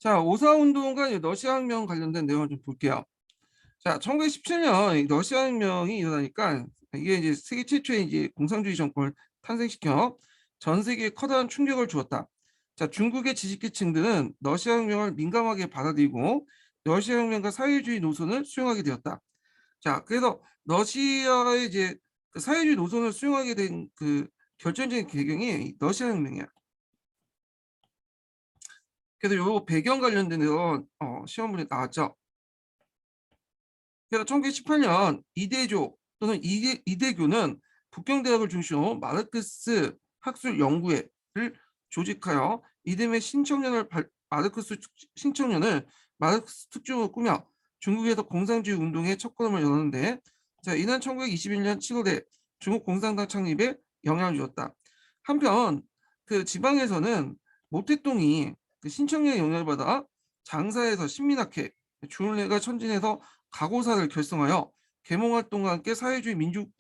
자, 오사운동과 러시아 혁명 관련된 내용을 좀 볼게요. 자, 1917년 러시아 혁명이 일어나니까 이게 이제 세계 최초의 이제 공산주의 정권을 탄생시켜 전 세계에 커다란 충격을 주었다. 자, 중국의 지식계층들은 러시아 혁명을 민감하게 받아들이고 러시아 혁명과 사회주의 노선을 수용하게 되었다. 자, 그래서 러시아의 이제 그 사회주의 노선을 수용하게 된 그 결정적인 배경이 러시아 혁명이야. 그래서 요 배경 관련된 내용 시험 문제 나왔죠. 그래서 1918년 이대조 또는 이대교는 북경대학을 중심으로 마르크스 학술 연구회를 조직하여 이듬해 마르크스 특종으로 꾸며 중국에서 공산주의 운동의 첫걸음을 여는데, 자, 이는 1921년 7월에 중국 공산당 창립에 영향을 주었다. 한편 그 지방에서는 모택동이 그 신청년의 영향을 받아 장사에서 신민학회, 주은래가 천진에서 가고사를 결성하여 계몽활동과 함께 사회주의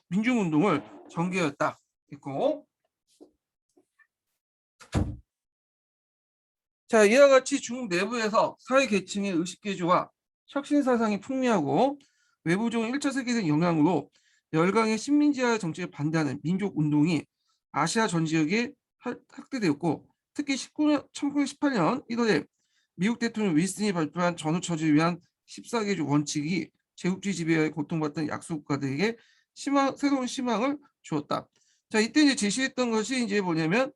민중운동을 전개했다. 있고, 자, 이와 같이 중국 내부에서 사회 계층의 의식개조와 혁신 사상이 풍미하고 외부적인 1차 세계대전 영향으로 열강의 식민지화 정책에 반대하는 민족 운동이 아시아 전 지역에 확대되었고, 특히 1918년 1월에 미국 대통령 윌슨이 발표한 전후 처지를 위한 14개조 원칙이 제국주의 지배에 고통받던 약소국가들에게 새로운 희망을 주었다. 자, 이때 이제 제시했던 것이 이제 뭐냐면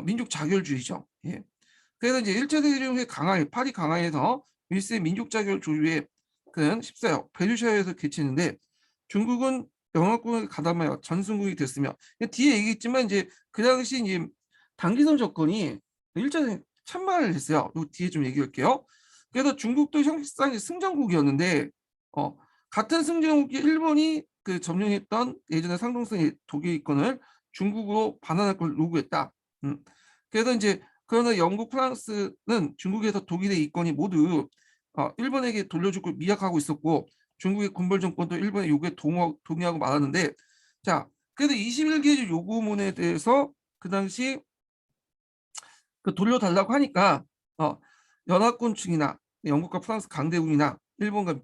민족 자결주의죠. 예. 그래서 이제 1차 대전의 파리 강화에서 윌슨의 민족 자결 조류의 그 14역 베르사유에서 개최했는데, 중국은 영화권을 가담하여 전승국이 됐으며, 뒤에 얘기했지만 이제 그 당시 이제 단기성 정권이 1차 대전 참관을 했어요. 요 뒤에 좀 얘기할게요. 그래서 중국도 형식상 승전국이었는데 같은 승전국이 일본이 그 점령했던 예전에 상동성의 독일권을 중국으로 반환할 걸 요구했다. 그래서 이제 그러나 영국, 프랑스는 중국에서 독일의 이권이 모두 일본에게 돌려줄 걸 미약하고 있었고, 중국의 군벌 정권도 일본의 요구에 동의하고 말았는데, 자, 그래도 21개 요구문에 대해서 그 당시 그 돌려달라고 하니까 연합군층이나 영국과 프랑스 강대국이나 일본과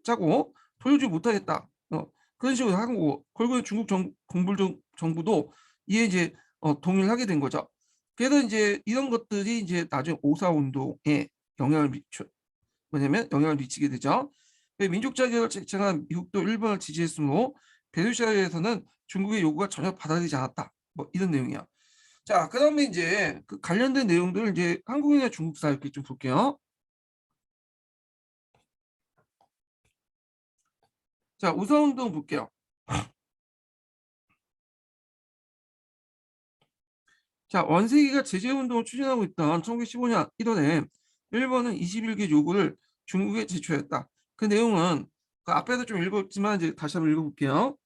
짜고 돌려주지 못하겠다. 그런 식으로 한 거고, 결국에 중국 정부도 이에 이제 동의를 하게 된 거죠. 그래서 이제 이런 것들이 이제 나중에 오사운동에 영향을 미치게 되죠. 민족 자격을 쟁취한 미국도 일본을 지지했으므로 베르사유에서는 중국의 요구가 전혀 받아들이지 않았다. 뭐 이런 내용이야. 자, 그다음에 이제 그 관련된 내용들을 이제 한국이나 중국사 이렇게 좀 볼게요. 자, 오사운동 볼게요. 자, 원세기가 제재운동을 추진하고 있던 1915년 1월에 일본은 21개 요구를 중국에 제출했다. 그 내용은 그 앞에도 좀 읽었지만 이제 다시 한번 읽어볼게요.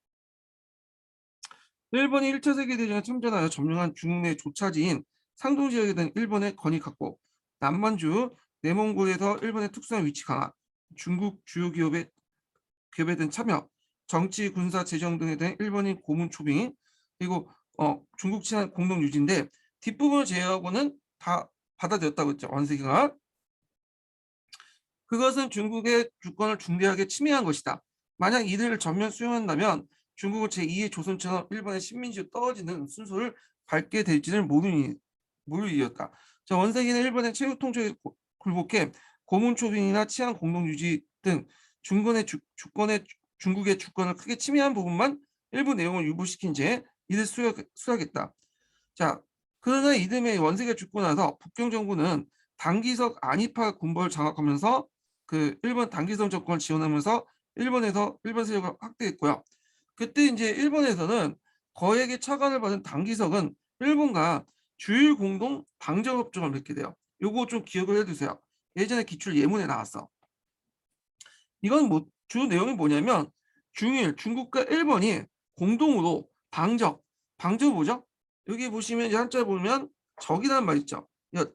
일본이 1차 세계대전에 참전하여 점령한 중국 내 조차지인 상동 지역에 대한 일본의 건의 확보, 남만주, 내몽골에서 일본의 특수한 위치 강화, 중국 주요 기업에 대한 참여, 정치, 군사, 재정 등에 대한 일본인 고문 초빙, 그리고 중국 친한 공동 유지인데, 뒷부분을 제외하고는 다 받아들였다고 했죠. 원세기가. 그것은 중국의 주권을 중대하게 침해한 것이다. 만약 이들을 전면 수용한다면 중국은 제2의 조선처럼 일본의 식민지로 떨어지는 순서를 밟게 될지는 모를 일이었다. 자, 원세기는 일본의 최후 통치에 굴복해 고문초빙이나 치안 공동유지 등 중국의 주권을 크게 침해한 부분만 일부 내용을 유보시킨 채 이를 수락했다. 자, 그러나 이듬해 원세기가 죽고 나서 북경 정부는 단기석 안이파 군벌을 장악하면서 그 일본 단기성 정권을 지원하면서 일본 세력을 확대했고요. 그때 이제 일본에서는 거액의 차관을 받은 단기석은 일본과 주일 공동 방정협정을 맺게 돼요. 요거 좀 기억을 해두세요. 예전에 기출 예문에 나왔어. 이건 뭐 주 내용이 뭐냐면 중일, 중국과 일본이 공동으로 방적 뭐죠? 여기 보시면 이제 한자 보면 적이라는 말 있죠.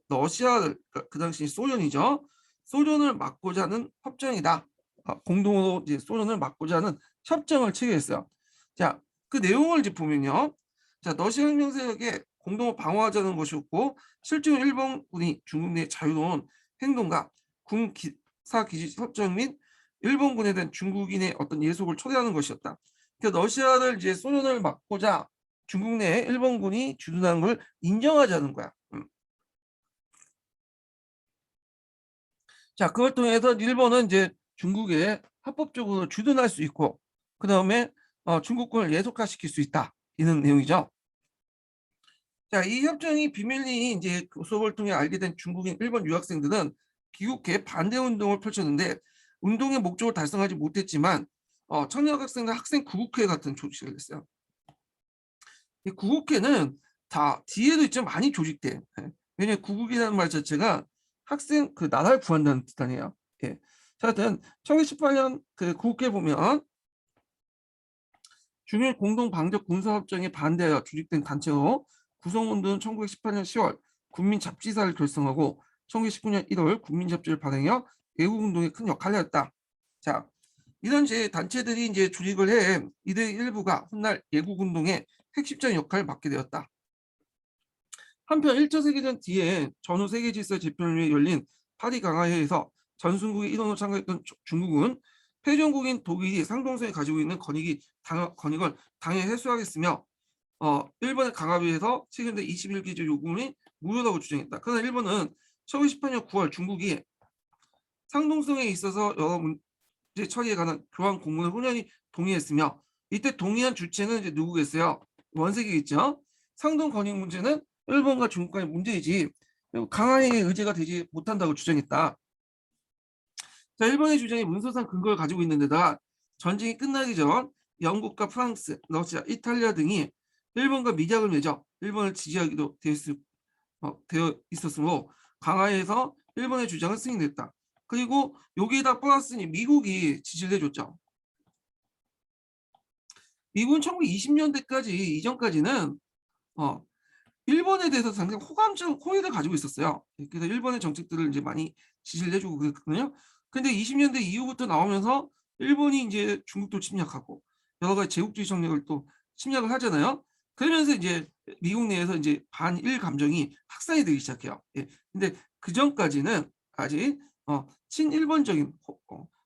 러시아를 그 당시 소련이죠. 소련을 막고자 하는 협정이다. 공동으로 이제 소련을 막고자 하는 협정을 체결했어요. 자, 그 내용을 이제 보면요. 자, 러시아 혁명 세력에 공동을 방어하자는 것이었고, 실제로 일본군이 중국 내 자유로운 행동과 군 기사 기지 협정 및 일본군에 대한 중국인의 어떤 예속을 초래하는 것이었다. 그러니까 러시아를 이제 소련을 막고자 중국 내에 일본군이 주둔하는 걸 인정하자는 거야. 자, 그걸 통해서 일본은 이제 중국에 합법적으로 주둔할 수 있고, 그 다음에 중국군을 예속화시킬 수 있다. 이런 내용이죠. 자, 이 협정이 비밀리 이제 교섭을 통해 알게 된 중국인 일본 유학생들은 귀국해 반대 운동을 펼쳤는데 운동의 목적을 달성하지 못했지만 청년 학생과 학생 구국회 같은 조직을 했어요. 이 구국회는 다 뒤에도 있지만 많이 조직돼. 예. 왜냐하면 구국이라는 말 자체가 학생 그 나라를 구한다는 뜻 아니에요. 예. 자, 하여튼 1918년 그 구국회 보면 중일 공동 방적 군사협정에 반대하여 조직된 단체로 구성운동은 1918년 10월 국민잡지사를 결성하고 1919년 1월 국민잡지를 발행하여 애국운동에 큰 역할을 했다. 자, 이런 이제 단체들이 이제 조직을 해 이들 일부가 훗날 애국운동의 핵심적인 역할을 맡게 되었다. 한편 1차 세계전 뒤에 전후 세계질서 재편을 위해 열린 파리 강화회에서 전순국의 일원으로 참가했던 중국은 패전국인 독일이 상동성이 가지고 있는 권익을 당연히 해소하겠으며 일본의 강화회에서 체결된 21개조 요구문이 무효라고 주장했다. 그러나 일본은 1918년 9월 중국이 상동성에 있어서 여러 문제 처리에 관한 교환 공문을 훈연히 동의했으며 이때 동의한 주체는 이제 누구겠어요? 원색이겠죠. 상동 권익 문제는 일본과 중국 간의 문제이지 강화의 의제가 되지 못한다고 주장했다. 자, 일본의 주장이 문서상 근거를 가지고 있는 데다가 전쟁이 끝나기 전 영국과 프랑스, 러시아, 이탈리아 등이 일본과 미약을 맺어 일본을 지지하기도 되어 있었으므로 강화에서 일본의 주장은 승인됐다. 그리고 여기에다 플러스니 미국이 지지를 해줬죠. 미국은 1920년대까지 이전까지는 일본에 대해서 상당히 호감적 호의를 가지고 있었어요. 그래서 일본의 정책들을 이제 많이 지지를 해주고 그랬거든요. 근데 20년대 이후부터 나오면서 일본이 이제 중국도 침략하고 여러 가지 제국주의 정책을 또 침략을 하잖아요. 그러면서 이제 미국 내에서 이제 반일 감정이 확산이 되기 시작해요. 예. 근데 그 전까지는 아직 친일본적인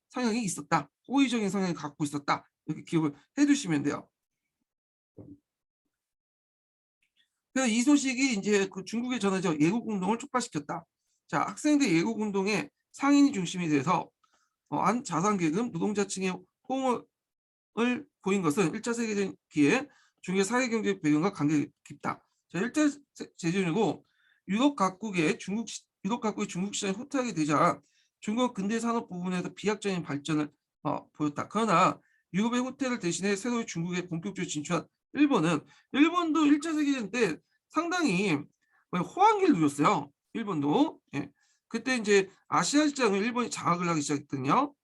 성향이 있었다. 호의적인 성향을 갖고 있었다. 이렇게 기억을 해두시면 돼요. 그래서 이 소식이 이제 그 중국에 전해져 예국 운동을 촉발시켰다. 자, 학생들 예국 운동의 상인이 중심이 돼서 안 자산계급 노동자층의 호응을 보인 것은 1차 세계대전기에 중국의 사회경제 배경과 관계 깊다. 자, 1차 세계대전이고 유럽 각국의 중국 시장이 후퇴하게 되자 중국 근대 산업 부분에서 비약적인 발전을 보였다. 그러나 유럽의 후퇴를 대신해 새로이 중국에 본격적으로 진출한 일본도 1차 세계대전 때 상당히 호황기를 누렸어요. 일본도. 예. 그때 이제 아시아 시장을 일본이 장악을 하기 시작했거든요.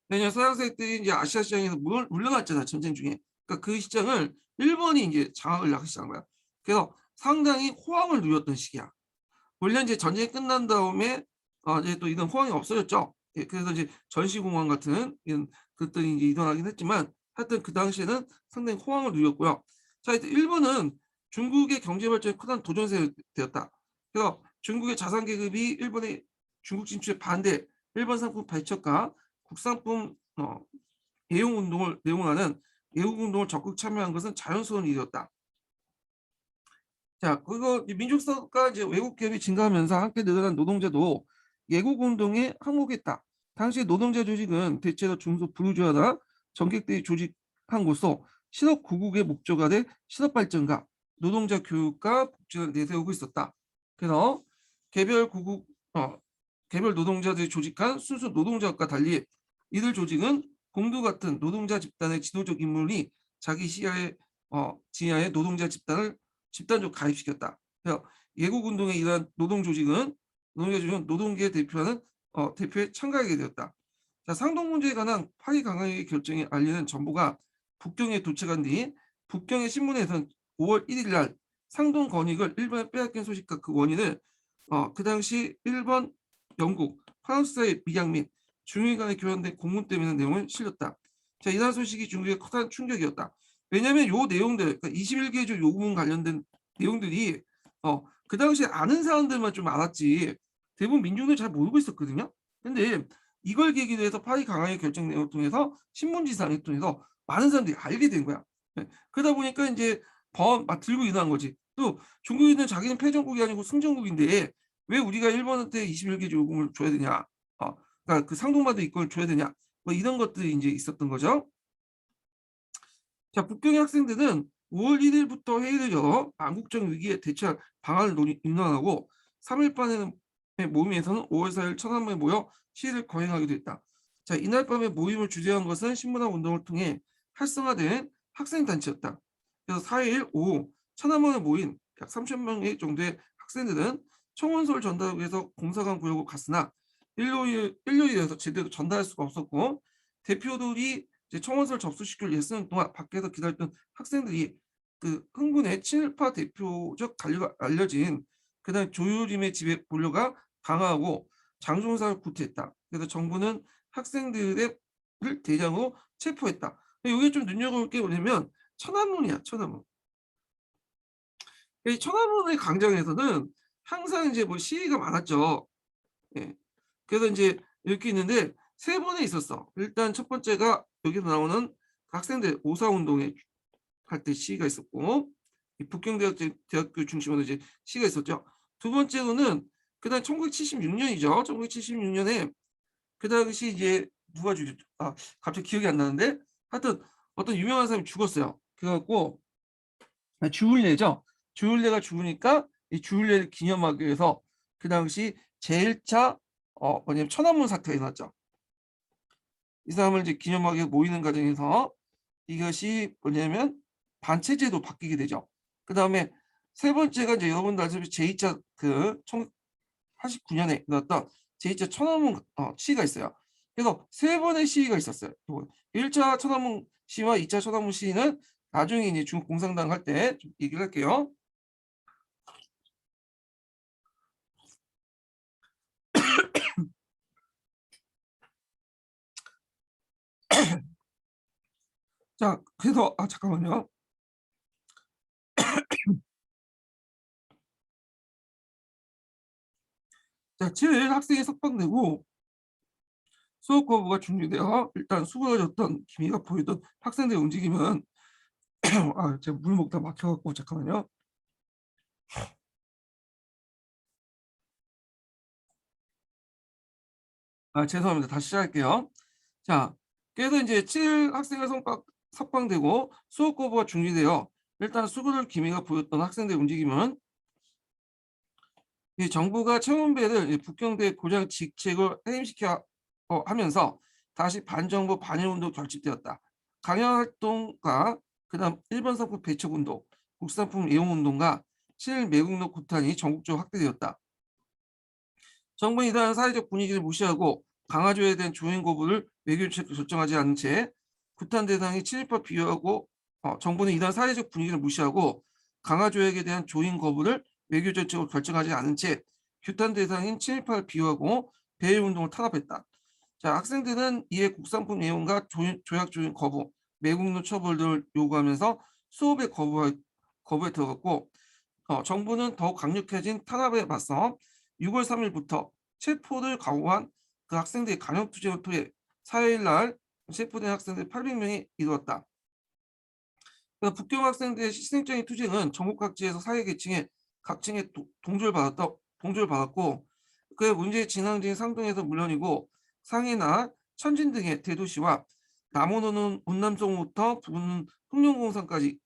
왜냐하면 서양세력들이 이제 아시아 시장에서 물러났잖아, 전쟁 중에. 그러니까 그 시장을 일본이 이제 장악을 하기 시작한 거야. 그래서 상당히 호황을 누렸던 시기야. 원래 이제 전쟁이 끝난 다음에 이제 또 이런 호황이 없어졌죠. 예, 그래서 이제 전시공원 같은 이런 것들이 이제 일어나긴 했지만 하여튼 그 당시에는 상당히 호황을 누렸고요. 자, 일본은 중국의 경제 발전에 큰 도전세가 되었다. 그래서 중국의 자산 계급이 일본의 중국 진출에 반대, 일본 상품 발전과 국산품 애용 운동을 내용하는 애국 운동을 적극 참여한 것은 자연스러운 일이었다. 자, 그거 민족사과 이제 외국 기업이 증가하면서 함께 늘어난 노동자도 애국 운동에 항복했다. 당시 노동자 조직은 대체로 중소 부르주아나 정객들이 조직한 곳으로 실업 구국의 목적화 된 실업 발전과 노동자 교육과 복지를 내세우고 있었다. 그래서 개별 구국 개별 노동자들이 조직한 순수 노동자과 달리 이들 조직은 공도 같은 노동자 집단의 지도적 인물이 자기 지하에 노동자 집단적으로 가입시켰다. 그래서 예국운동의 이러한 노동자 조직은 노동계에 대표하는 대표에 참가하게 되었다. 자, 상동 문제에 관한 파리 강화의 결정이 알리는 정보가 북경에 도착한 뒤 북경의 신문에서는 5월 1일 날 상동 권익을 일본에 빼앗긴 소식과 그 원인을 그 당시 일본, 영국, 프랑스의 미양 및 중일 간에 교환된 공문 때문에 내용을 실렸다. 자, 이러한 소식이 중국에 커다란 충격이었다. 왜냐하면 요 내용들, 그러니까 21개조 요구문 관련된 내용들이 그 당시에 아는 사람들만 좀 알았지 대부분 민중들 잘 모르고 있었거든요. 근데 이걸 계기로 해서 파리 강화의 결정 내용을 통해서 신문지상을 통해서 많은 사람들이 알게 된 거야. 예. 그러다 보니까 이제 막 들고 일어난 거지. 또 중국인은 자기는 패전국이 아니고 승전국인데 왜 우리가 일본한테 21개 요금을 줘야 되냐? 그러니까 그 상동마도 이걸 줘야 되냐? 뭐 이런 것들이 이제 있었던 거죠. 자, 북경의 학생들은 5월 1일부터 회의를 열어 안국적 위기에 대처할 방안을 논의하고 3일 반의 모임에서는 5월 4일 천안문에 모여 시위를 거행하기도 했다. 자, 이날 밤에 모임을 주재한 것은 신문화 운동을 통해 활성화된 학생단체였다. 그래서 4일 오후 천안문에 모인 약 3천 명의 정도의 학생들은 청원서를 전달하기 위해서 공사관 구역으로 갔으나 일요일에서 제대로 전달할 수가 없었고 대표들이 이제 청원서를 접수시킬 예수는 동안 밖에서 기다렸던 학생들이 그 흥분해 친일파 대표적 관료가 알려진 그다음 조유림의 집에 몰려가 강화하고 장종사를 구태했다. 그래서 정부는 학생들을 대량으로 체포했다. 여기 좀 눈여겨볼 게 뭐냐면 천안문이야, 천안문. 이 천안문의 광장에서는 항상 이제 뭐 시위가 많았죠. 예. 그래서 이제 이렇게 있는데 세 번에 있었어. 일단 첫 번째가 여기서 나오는 학생들 오사운동에 할 때 시위가 있었고 북경대학교 중심으로 이제 시위가 있었죠. 두 번째로는 그다음 1976년이죠. 1976년에 그 당시 이제 누가 죽였죠? 갑자기 기억이 안 나는데 하여튼 어떤 유명한 사람이 죽었어요. 그래갖고 주울레죠. 주울레가 죽으니까 이 주울레를 기념하기 위해서 그 당시 제1차 뭐냐면 천안문 사태가 일어났죠. 이 사람을 이제 기념하기 위해 모이는 과정에서 이것이 뭐냐면 반체제도 바뀌게 되죠. 그 다음에 세 번째가 이제 여러분들 아시다시피 제2차 그 1989년에 일어났던 제2차 천안문 시위가 있어요. 그래서 세 번의 시위가 있었어요. 1차 천안문 시위와 2차 천안문 시위는 나중에 이제 중국 공산당 할 때 좀 얘기를 할게요. 자, 그래서 잠깐만요. 자, 7일 학생이 석방되고 수업 거부가 중지되어 일단 수그러졌던 기미가 보이던 학생들의 움직임은 제가 물 먹다 막혀갖고 잠깐만요. 죄송합니다. 다시 시작할게요. 자, 그래서 이제 7일 학생을 석방되고 수업 거부가 중지되어 일단 수그럴 기미가 보였던 학생들의 움직임은 이 정부가 청원배를 북경대 고장 직책을 해임시켜 하면서 다시 반정부 반일운동 결집되었다. 강연활동과 그다음 일본 상품 배척운동, 국산품 애용운동과 친일 매국노 구탄이 전국적으로 확대되었다. 정부는 이러한 사회적 분위기를 무시하고 강화조에 대한 조인 거부를 외교정책으로 결정하지 않은 채 구탄 대상이 친일파 비유하고 정부는 이러한 사회적 분위기를 무시하고 강화조약에 대한 조인 거부를 외교정책으로 결정하지 않은 채 규탄 대상인 친일파를 비유하고 배일운동을 탄압했다. 자, 학생들은 이에 국산품 애용과 조약 조인 거부, 매국노 처벌을 요구하면서 수업에 거부에 들어갔고 정부는 더욱 강력해진 탄압에 맞서 6월 3일부터 체포를 각오한 그 학생들의 간헐투쟁을 통해 4일 날 체포된 학생들 800명이 이루었다. 북경 학생들의 희생적인 투쟁은 전국 각지에서 사회계층의 각층의 동조를 받았고 그 문제의 진앙진 상동에서 물론이고 상해나 천진 등의 대도시와 남원호는 운남성부터 부근 흑룡공산까지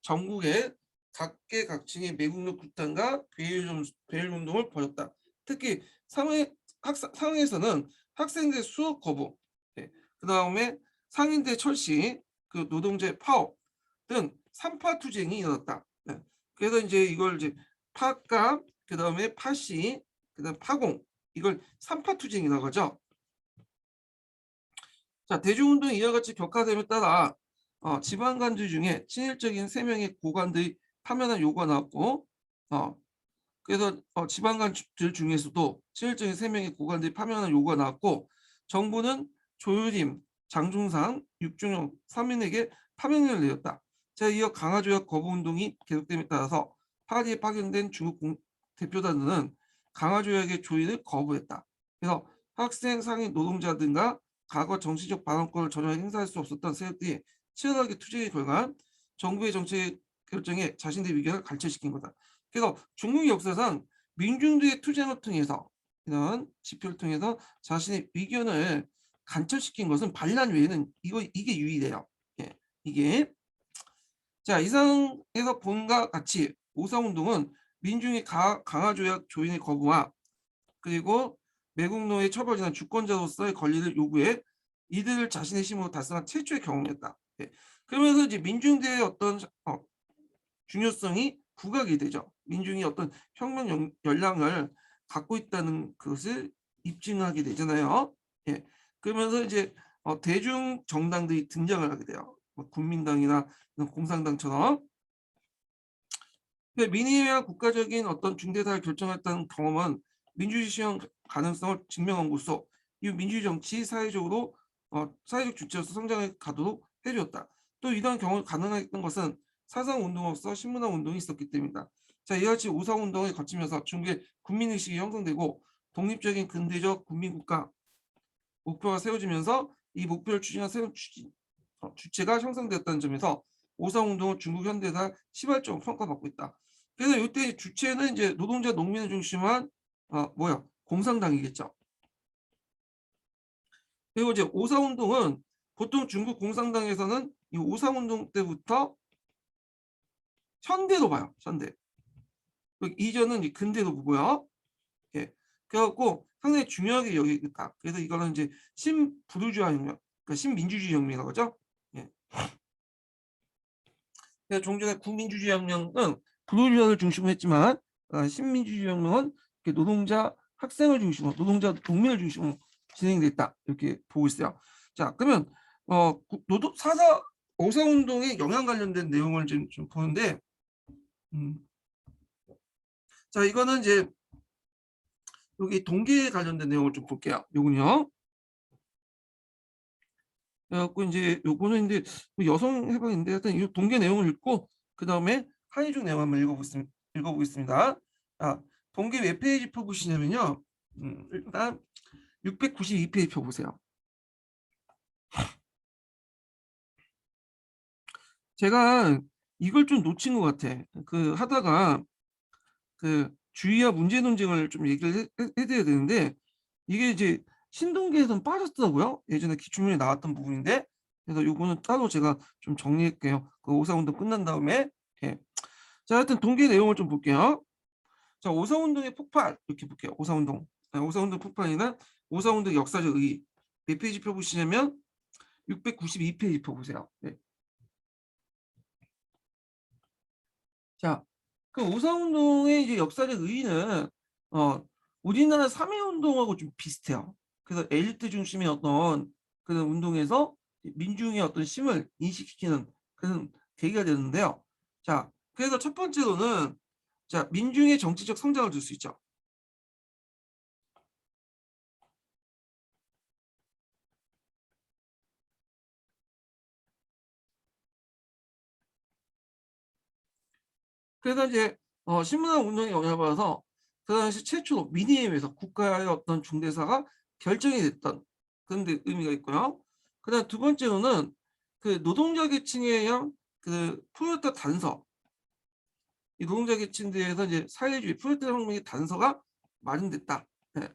전국의 각계각층의 매국노 구탄과 배일운동을 벌였다. 특히 상해에서는 학생들 수업 거부, 그 다음에 상인대 철시, 그 노동제 파업 등 3파 투쟁이 일어났다. 그래서 이제 이걸 이제 파갑, 그 다음에 파시, 그 다음 파공 이걸 3파 투쟁이라고 하죠. 자, 대중운동이 이와 같이 격화됨에 따라 지방간주 중에 친일적인 3명의 고관들이 파면한 요구가 나왔고 그래서 지방간주들 중에서도 친일적인 3명의 고관들이 파면한 요구가 나왔고 정부는 조유림, 장중상, 육중영 3인에게 파면을 내렸다. 자, 이어 강화조약 거부운동이 계속됨에 따라서 파리에 파견된 중국 대표단은 강화 조약의 조인을 거부했다. 그래서 학생, 상인, 노동자 등과 과거 정치적 발언권을 전혀 행사할 수 없었던 세력들이 치열하게 투쟁의 결과 정부의 정책 결정에 자신들의 의견을 관철시킨 거다. 그래서 중국 역사상 민중들의 투쟁을 통해서 이런 집회를 통해서 자신의 의견을 관철시킨 것은 반란 외에는 이게 유일해요. 예, 이게 자 이상에서 본과 같이 오사운동은 민중의 강화 조약 조인의 거부와 그리고 매국노의 처벌이나 주권자로서의 권리를 요구해 이들을 자신의 힘으로 달성한 최초의 경험이었다. 예. 그러면서 이제 민중대의 어떤 중요성이 부각이 되죠. 민중이 어떤 혁명 열량을 갖고 있다는 것을 입증하게 되잖아요. 예. 그러면서 이제 대중 정당들이 등장을 하게 돼요. 뭐 국민당이나 공산당처럼. 민의회와 국가적인 어떤 중대사를 결정했다는 경험은 민주주의 시행 가능성을 증명한 것으로 이 민주주의 정치 사회적으로 사회적 주체로서 성장해 가도록 해주었다. 또 이러한 경험이 가능했던 것은 사상운동으로서 신문화 운동이 있었기 때문이다. 자, 이와 같이 오사운동을 거치면서 중국의 국민의식이 형성되고 독립적인 근대적 국민국가 목표가 세워지면서 이 목표를 추진한 새로운 주체가 형성되었다는 점에서 오사운동은 중국 현대사 시발적으로 평가받고 있다. 그래서 이때 주체는 이제 노동자 농민을 중심한 공산당이겠죠. 그리고 이제 오사운동은 보통 중국 공산당에서는 이 오사운동 때부터 현대로 봐요. 현대. 이전은 근대로 보고요. 예. 그래갖고 상당히 중요하게 여기겠다. 그래서 이거는 이제 신부르주아 혁명, 그러니까 신민주주의 혁명이라고 하죠. 예. 그래서 종전의 국민주주의 혁명은 부르주아를 중심으로 했지만 신민주주의 혁명은 노동자 학생을 중심으로 노동자 농민을 중심으로 진행됐다 이렇게 보고 있어요. 자 그러면 노동 사사 오사운동의 영향 관련된 내용을 좀 보는데 자 이거는 이제 여기 동계에 관련된 내용을 좀 볼게요. 요건요. 그래갖고 이제 요거는 이제 여성 해방인데 하여튼 이 동계 내용을 읽고 그 다음에 한의중 내용 한번 읽어보겠습니다. 아, 동계 몇 페이지 펴 보시냐면요. 일단 692페이지 펴 보세요. 제가 이걸 좀 놓친 것 같아. 그 하다가 그 주의와 문제 논쟁을 좀 얘기를 해드려야 되는데 이게 이제 신동기에서는 빠졌더라고요. 예전에 기출문에 나왔던 부분인데 그래서 요거는 따로 제가 좀 정리할게요. 그 오사운동 끝난 다음에 예. 자 하여튼 동계 내용을 좀 볼게요. 자 오사운동의 폭발 이렇게 볼게요. 오사운동 오사운동 폭발이나 오사운동 역사적 의의 몇 페이지 펴보시냐면 692페이지 펴보세요. 네. 자, 그 오사운동의 이제 역사적 의의는 우리나라 3.1운동하고 좀 비슷해요. 그래서 엘리트 중심의 어떤 그런 운동에서 민중의 어떤 힘을 인식시키는 그런 계기가 되는데요. 자, 그래서 첫 번째로는 자 민중의 정치적 성장을 줄 수 있죠. 그래서 이제 신문화 운동에 영향을 받아서 그 당시 최초로 민의회에서 국가의 어떤 중대사가 결정이 됐던 그런 데 의미가 있고요. 그다음 두 번째로는 그 노동자 계층에 의한 그 프롤레타 단서, 이 노동자 계층들에서 이제 사회주의 프롤레타 혁명의 단서가 마련됐다. 네.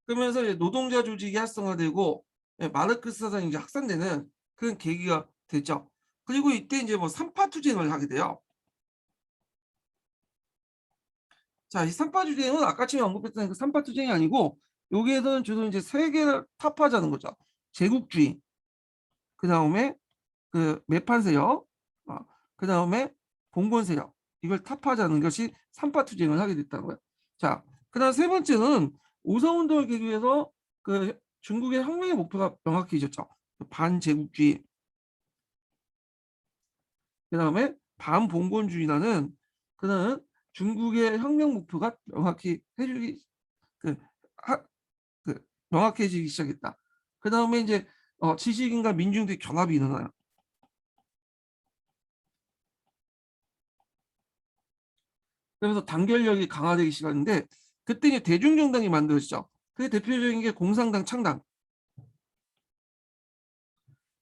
그러면서 이제 노동자 조직이 활성화되고 마르크스 사상이 이제 확산되는 그런 계기가 됐죠. 그리고 이때 이제 뭐 삼파 투쟁을 하게 돼요. 자, 이 삼파 투쟁은 아까 전에 언급했던 그 삼파 투쟁이 아니고 여기에서는 주로 이제 세계를 타파하자는 거죠. 제국주의, 그 다음에 그 매판 세력, 그 다음에 봉건 세력 이걸 타파하자는 것이 삼파 투쟁을 하게 됐다는 거예요. 자, 그다음 세 번째는 오사운동을 계기 위해서 그 중국의 혁명의 목표가 명확해졌죠. 반제국주의, 그 다음에 반봉건주의라는 그는 중국의 혁명 목표가 명확히 해주기 그, 하, 그 명확해지기 시작했다. 그 다음에 이제 지식인과 민중들의 결합이 일어나요. 그래서 단결력이 강화되기 시작하는데 그때 이제 대중정당이 만들어지죠. 그 대표적인 게 공산당 창당.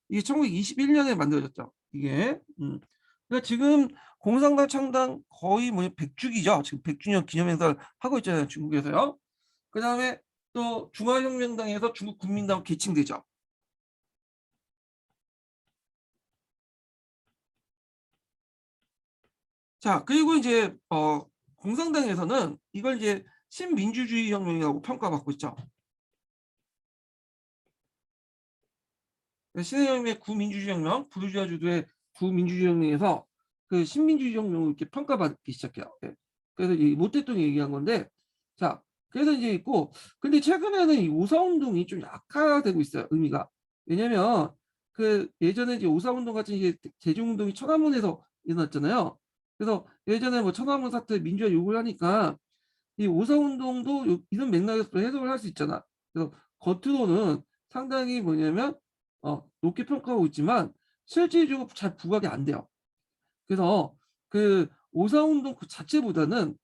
이게 1921년에 만들어졌죠. 이게. 그러니까 지금 공산당 창당 거의 뭐 100주기죠. 지금 100주년 기념행사를 하고 있잖아요. 중국에서요. 그다음에 또 중화혁명당에서 중국 국민당 계층되죠. 자, 그리고 이제 공산당에서는 이걸 이제 신민주주의 혁명이라고 평가받고 있죠. 신해혁명의 구민주주의 혁명, 부르주아 주도의 구민주주의 혁명에서 그 신민주주의 혁명을 이렇게 평가받기 시작해요. 예. 그래서 이 모택동이 얘기한 건데, 자, 그래서 이제 있고, 근데 최근에는 이 오사운동이 좀 약화되고 있어요. 의미가. 왜냐면 그 예전에 이제 오사운동 같은 이제 대중운동이 천안문에서 일어났잖아요. 그래서 예전에 뭐 천안문 사태 민주화 요구를 하니까 이 오사운동도 이런 맥락에서 또 해석을 할 수 있잖아. 그래서 겉으로는 상당히 뭐냐면 높게 평가하고 있지만 실질적으로 잘 부각이 안 돼요. 그래서 그 오사운동 그 자체보다는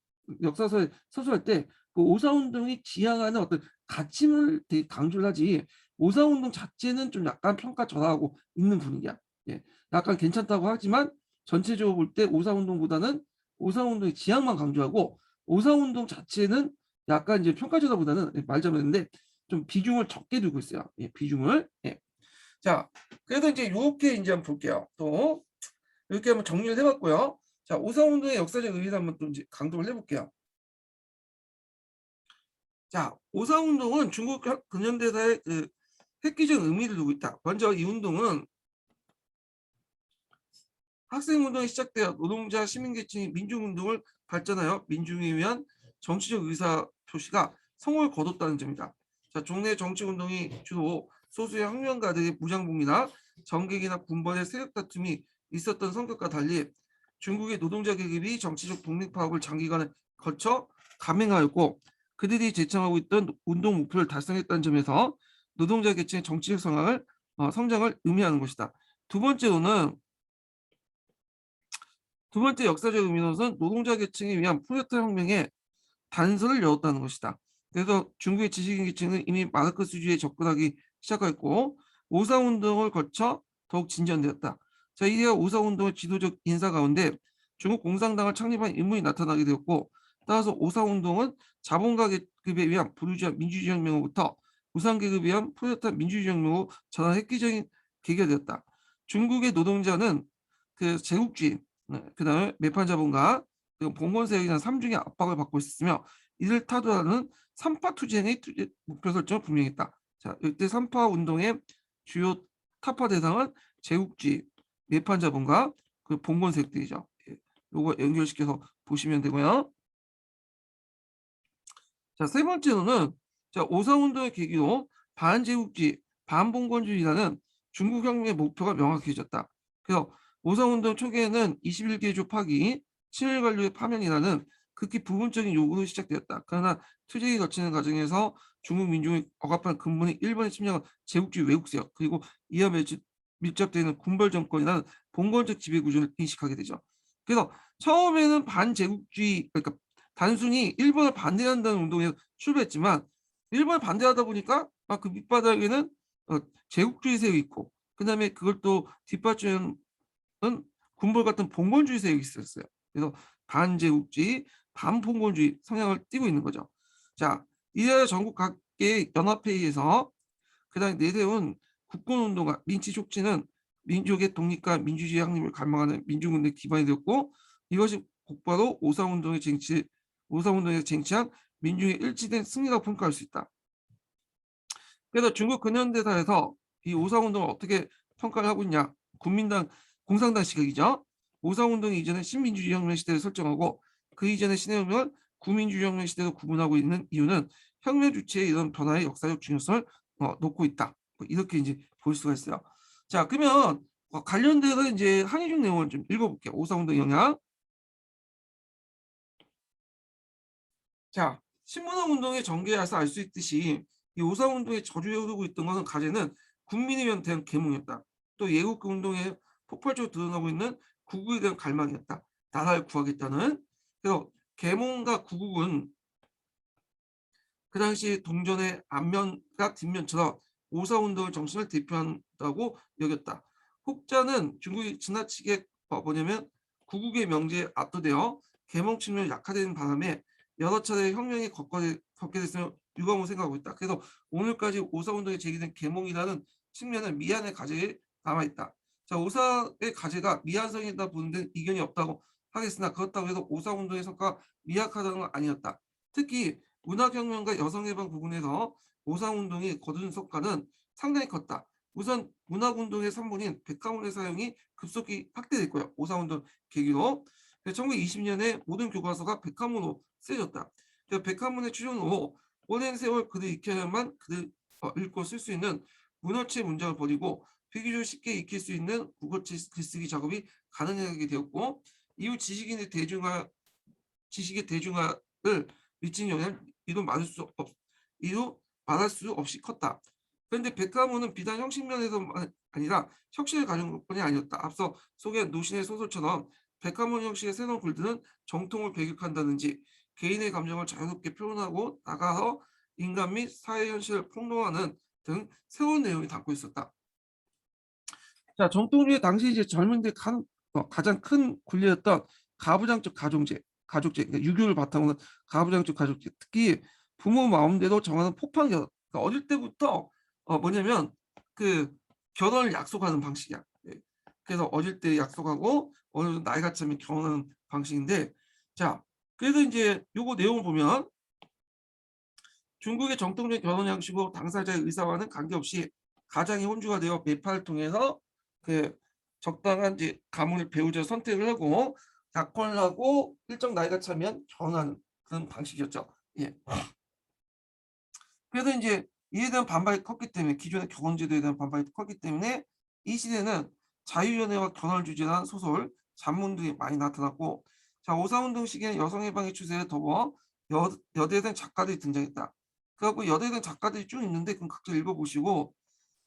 역사서에 서술할 때 그 오사운동이 지향하는 어떤 가치를 되게 강조를 하지 오사운동 자체는 좀 약간 평가 절하하고 있는 분위기야. 예. 약간 괜찮다고 하지만 전체적으로 볼 때 오사운동보다는 오사운동의 지향만 강조하고 오사운동 자체는 약간 이제 평가절하보다는 말자면인데 좀 비중을 적게 두고 있어요. 예, 비중을. 예. 자, 그래서 이제 이렇게 이제 한번 볼게요. 또 이렇게 한번 정리를 해봤고요. 자, 오사운동의 역사적 의미를 한번 또 이제 강조를 해볼게요. 자, 오사운동은 중국 근현대사의 그 획기적 의미를 두고 있다. 먼저 이 운동은 학생운동이 시작되어 노동자 시민계층이 민중운동을 발전하여 민중에 의한 정치적 의사 표시가 성공을 거뒀다는 점이다. 자, 종래 정치운동이 주로 소수의 혁명가들의 무장봉이나 정객이나 군벌의 세력 다툼이 있었던 성격과 달리 중국의 노동자 계급이 정치적 독립파업을 장기간 거쳐 감행하였고 그들이 제청하고 있던 운동 목표를 달성했다는 점에서 노동자 계층의 정치적 성장을 의미하는 것이다. 두 번째 역사적 의미로서는 노동자 계층에 의한 프롤레타리아 혁명의 단서를 열었다는 것이다. 그래서 중국의 지식인 계층은 이미 마르크스주의에 접근하기 시작했고 오사운동을 거쳐 더욱 진전되었다. 자, 이래야 오사운동의 지도적 인사 가운데 중국 공산당을 창립한 인물이 나타나게 되었고 따라서 오사운동은 자본가 계급에 의한 부르주아 민주주의 혁명으로부터 무상계급에 의한 프롤레타리아 민주주의 혁명으로 전환 획기적인 계기가 되었다. 중국의 노동자는 그 제국주의, 그다음에 매판 자본가, 그리고 봉건 세력이라는 삼중의 압박을 받고 있었으며 이를 타도하는 삼파 투쟁의 목표 설정을 분명히 했다. 자, 이때 삼파 운동의 주요 타파 대상은 제국주의, 매판 자본가, 그 봉건 세력들이죠. 예, 요거 연결시켜서 보시면 되고요. 자, 세 번째로는 자, 오사운동의 계기로 반제국주의, 반봉건주의라는 중국 혁명의 목표가 명확해졌다. 그래서 오사운동 초기에는 21개조 파기, 친일 관료의 파면이라는 극히 부분적인 요구로 시작되었다. 그러나 투쟁이 거치는 과정에서 중국 민중의 억압한 근본이 일본의 침략한 제국주의 외국세력 그리고 이와 밀접되는 군벌 정권이라는 봉건적 지배 구조를 인식하게 되죠. 그래서 처음에는 반제국주의 그러니까 단순히 일본을 반대한다는 운동에서 출발했지만 일본을 반대하다 보니까 그 밑바닥에는 제국주의 세력이 있고 그다음에 그걸 또 뒷받침하는 군벌 같은 봉건주의 세력이 있었어요. 그래서 반제국주의, 반봉건주의 성향을 띠고 있는 거죠. 자, 이래 전국 각계의 연합회의에서 그다음에 내세운 국권운동가 민치 촉진은 민족의 독립과 민주주의 확립을 갈망하는 민중운동의 기반이 되었고 이것이 곧바로 오사운동에서 쟁취한 민중의 일치된 승리라고 평가할 수 있다. 그래서 중국 근현대사에서 이 오사운동을 어떻게 평가를 하고 있냐? 국민당, 공산당 시각이죠. 오사운동이 이전에 신민주주의 혁명 시대를 설정하고 그 이전의 신해혁명을 구민주주의 혁명 시대로 구분하고 있는 이유는 혁명 주체의 이런 변화의 역사적 중요성을 놓고 있다. 뭐 이렇게 이제 볼 수가 있어요. 자, 그러면 관련돼서 이제 항의중 내용을 좀 읽어볼게요. 오사운동 영향. 자, 신문화 운동의 전개에서 알 수 있듯이 이 오사 운동의 저주에 흐르고 있던 것은 가제는 국민에 대한 계몽이었다. 또 예국 운동에 폭발적으로 드러나고 있는 국국에 대한 갈망이었다. 나라를 구하겠다는. 그래서 계몽과 구국은 그 당시 동전의 앞면과 뒷면처럼 오사운동의 정신을 대표한다고 여겼다. 혹자는 중국이 지나치게 뭐냐면 구국의 명제에 압도되어 계몽 측면이 약화되는 바람에 여러 차례 혁명이 겪게 됐으며 유감을 생각하고 있다. 그래서 오늘까지 오사운동에 제기된 계몽이라는 측면은 미안의 가제에 남아있다. 자, 오사의 가제가 미안성이다 보는 데 이견이 없다고 하겠으나 그렇다고 해서 오사운동의 성과가 미약하다는 건 아니었다. 특히 문화혁명과 여성해방 부분에서 오사운동이 거둔 성과는 상당히 컸다. 우선 문화운동의 산물인 백화문의 사용이 급속히 확대됐고요. 오사운동 계기로 1920년에 모든 교과서가 백화문으로 쓰여졌다. 백화문의 출현으로 오랜 세월 그를 익혀야만 그를 읽고 쓸 수 있는 문어체 문장을 버리고 비교적 쉽게 익힐 수 있는 국어체 글쓰기 작업이 가능하게 되었고 이후 지식의 대중화를 미친 영향을 이루 말할 수 없이 컸다. 그런데 백가문은 비단 형식 면에서만 아니라 혁신을 가져온 것뿐이 아니었다. 앞서 소개한 노신의 소설처럼 백가문 형식의 새로운 글들은 정통을 배격한다든지 개인의 감정을 자유롭게 표현하고 나가서 인간 및 사회 현실을 폭로하는 등 새로운 내용이 담고 있었다. 자, 정통주의 당시 이제 젊은이들 가장 큰 굴레였던 가부장적 가족제, 그러니까 유교를 바탕으로 한 가부장적 가족제, 특히 부모 마음대로 정하는 폭판 결혼. 그러니까 어릴 때부터 뭐냐면 그 결혼을 약속하는 방식이야. 예. 그래서 어릴 때 약속하고 어느 정도 나이가 차면 결혼하는 방식인데, 자, 그래서 이제 요거 내용을 보면 중국의 정통적 결혼 양식으로 당사자의 의사와는 관계없이 가장이 혼주가 되어 매파를 통해서 그 적당한 이제 가문을 배우자 선택을 하고 약혼을 하고 일정 나이가 차면 결혼하는 그런 방식이었죠. 예. 그래서 이제 이에 대한 반발이 컸기 때문에 기존의 결혼제도에 대한 반발이 컸기 때문에 이 시대는 자유연애와 결혼을 주제한 소설, 잡문 등이 많이 나타났고, 자, 오사운동 시기에는 여성해방의 추세에 더불어 여대된 작가들이 등장했다. 그래갖고 여대된 작가들이 쭉 있는데 그럼 각자 읽어보시고,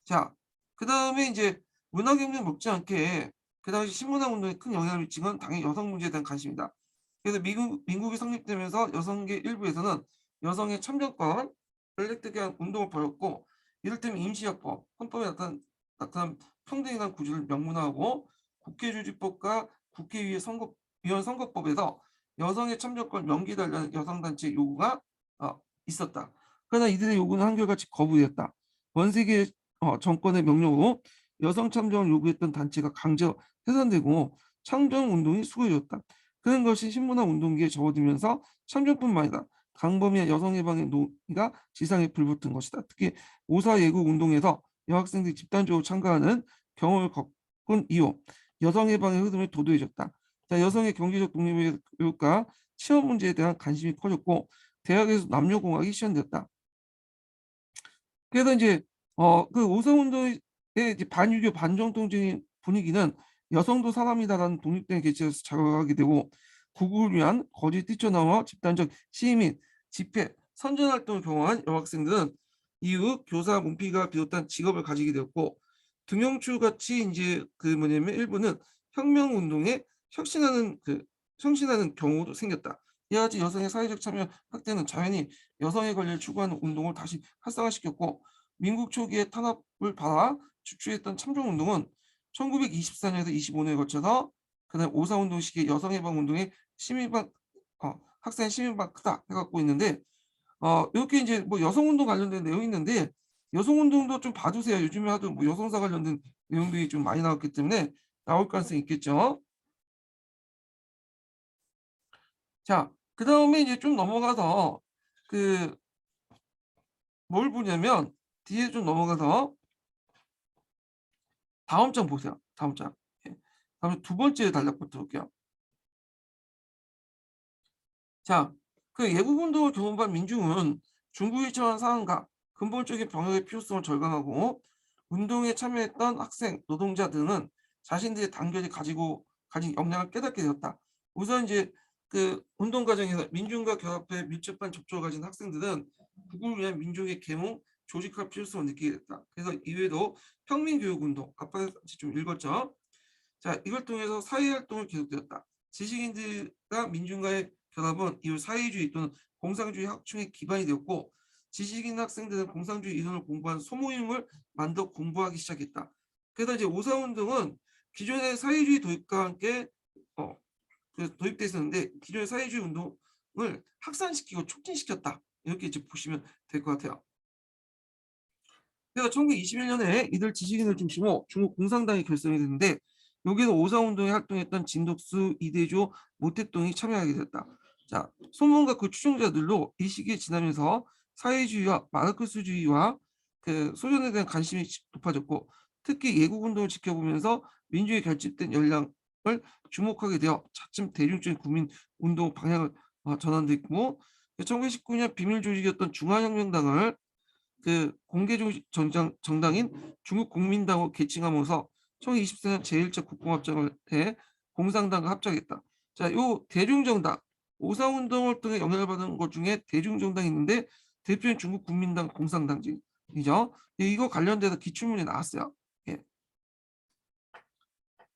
자, 그 다음에 이제 문화경쟁 못지않게 그 당시 신문화 운동에 큰 영향을 미친 건 당연히 여성 문제에 대한 관심이다. 그래서 민국이 성립되면서 여성계 일부에서는 여성의 참정권을 획득 위한 운동을 벌였고, 이를테면 임시혁법, 헌법에 나타난 평등이라는 구조를 명문화하고 국회조직법과 국회의회 위원 선거법에서 여성의 참정권 명기달라는 여성단체 요구가 있었다. 그러나 이들의 요구는 한결같이 거부되었다. 원세계 정권의 명령으로 여성 참정을 요구했던 단체가 강제로 해산되고 참정 운동이 수고해졌다. 그런 것이 신문화 운동기에 접어들면서 참정뿐만 아니라 강범위한 여성해방의 논의가 지상에 불붙은 것이다. 특히 5.4 예국 운동에서 여학생들이 집단적으로 참가하는 경험을 겪은 이후 여성해방의 흐름이 도도해졌다. 자, 여성의 경제적 독립의 교육과 취업 문제에 대한 관심이 커졌고 대학에서 남녀공학이 시연되었다. 그래서 이제 그 오사운동의 이제 반유교 반정통적인 분위기는 여성도 사람이다라는 독립된 개체에서 자각하게 되고 구국을 위한 거짓 뛰쳐나와 집단적 시위 및 집회, 선전 활동을 경험한 여학생들은 이후 교사, 문피가 비롯한 직업을 가지게 되었고 등용추 같이 이제 그 뭐냐면 일부는 혁명 운동에 혁신하는 경우도 생겼다. 이와 같이 여성의 사회적 참여 확대는 자연히 여성의 권리를 추구하는 운동을 다시 활성화시켰고 민국 초기에 탄압을 받아 주축했던 참정운동은 1924년에서 25년에 거쳐서 그다음 오사운동 시기에 여성해방운동의 시민방 학생 시민방 크다 해갖고 있는데 이렇게 이제 뭐 여성운동 관련된 내용이 있는데 여성운동도 좀 봐주세요. 요즘에 하도 뭐 여성사 관련된 내용들이 좀 많이 나왔기 때문에 나올 가능성이 있겠죠. 자, 그 다음에 이제 좀 넘어가서 그 뭘 보냐면 뒤에 좀 넘어가서 다음 장 보세요. 다음 장. 예. 다음에 두 번째 단락부터 볼게요. 자, 그 예국운동을 경험한 민중은 중국이 처한 상황과 근본적인 병역의 필요성을 절감하고 운동에 참여했던 학생, 노동자 등은 자신들의 단결이 가진 역량을 깨닫게 되었다. 우선 이제 그 운동 과정에서 민중과 결합해 밀접한 접촉을 가진 학생들은 국을 위한 민족의 계몽, 조직화 필요성을 느끼게 됐다. 그래서 이외에도 혁민교육운동, 아까 좀 읽었죠. 자, 이걸 통해서 사회활동을 계속되었다. 지식인들과 민중과의 결합은 이후 사회주의 또는 공산주의 확충의 기반이 되었고 지식인 학생들은 공산주의 이론을 공부한 소모임을 만들어 공부하기 시작했다. 그래서 이제 오사운동은 기존의 사회주의 도입과 함께 도입돼 있었는데 기존의 사회주의 운동을 확산시키고 촉진시켰다. 이렇게 이제 보시면 될 것 같아요. 그래서 1921년에 이들 지식인을 중심으로 중국 공산당이 결성이 됐는데 여기서 오사운동에 활동했던 진덕수, 이대조, 모택동이 참여하게 됐다. 자, 소문과 그 추종자들도 이 시기에 지나면서 사회주의와 마르크스주의와 그 소련에 대한 관심이 높아졌고 특히 예국운동을 지켜보면서 민주에 결집된 역량을 주목하게 되어 차츰 대중적인 국민운동 방향을 전환됐고 1919년 비밀 조직이었던 중화혁명당을 그 공개 정당인 중국 국민당으로 개칭하면서 1924년 제1차 국공합작을 해 공산당과 합작했다. 자, 요 대중정당 오사운동을 통해 영향을 받은 것 중에 대중정당이 있는데 대표는 중국 국민당 공산당이죠. 이거 관련돼서 기출문이 나왔어요. 예.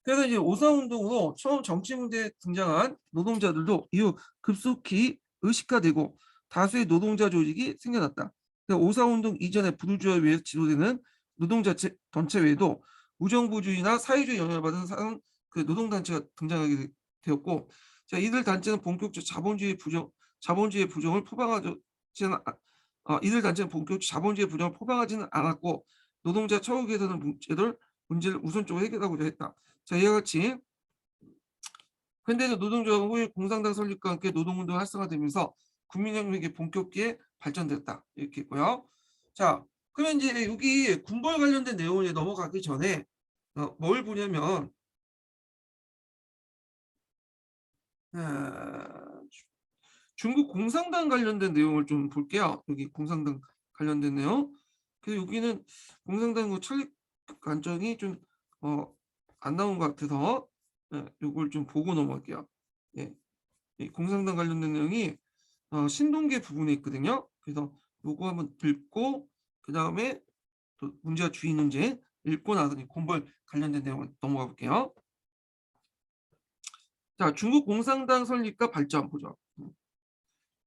그래서 이제 오사운동으로 처음 정치 문제에 등장한 노동자들도 이후 급속히 의식화되고 다수의 노동자 조직이 생겨났다. 오사운동 이전에 부르주아에 의해 지도되는 노동자 전체 외에도 무정부주의나 사회주의 영향을 받은 그 노동단체가 등장하게 되었고, 자, 이들 단체는 본격적 자본주의 부정을 포방하지는 이들 단체는 본격적 자본주의 부정을 포방하지는 않았고 노동자 처우 개선의 문제를 우선적으로 해결하고자 했다. 자, 이와 같이 현대적 노동조합 후에 공산당 설립과 함께 노동운동이 활성화되면서 국민혁명이 본격기에 발전됐다. 이렇게 있고요. 자, 그러면 이제 여기 군벌 관련된 내용에 넘어가기 전에 뭘 보냐면 중국 공산당 관련된 내용을 좀 볼게요. 여기 공산당 관련된 내용. 그래서 여기는 공산당 설립 관점이 좀 안 나온 것 같아서 요걸 좀 보고 넘어갈게요. 예. 공산당 관련된 내용이 신동계 부분에 있거든요. 그래서 요거 한번 읽고 그 다음에 또 문제와 주의 문제 읽고 나서 공벌 관련된 내용을 넘어가 볼게요. 자, 중국 공산당 설립과 발전 보죠.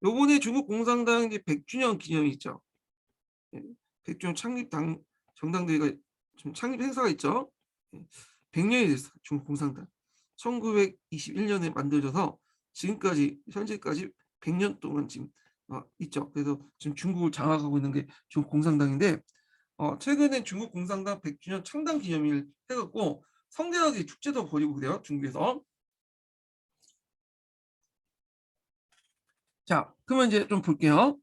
요번에 중국 공산당 100주년 기념이 있죠. 100주년 창립 정당대회가 좀 창립 행사가 있죠. 100년이 됐어요. 중국 공산당. 1921년에 만들어져서 지금까지 현재까지 100년 동안 지금 있죠. 그래서 지금 중국을 장악하고 있는 게 중국 공산당인데 최근에 중국 공산당 100주년 창당 기념일 해갖고 성대하게 축제도 벌이고 그래요. 중국에서. 자, 그러면 이제 좀 볼게요.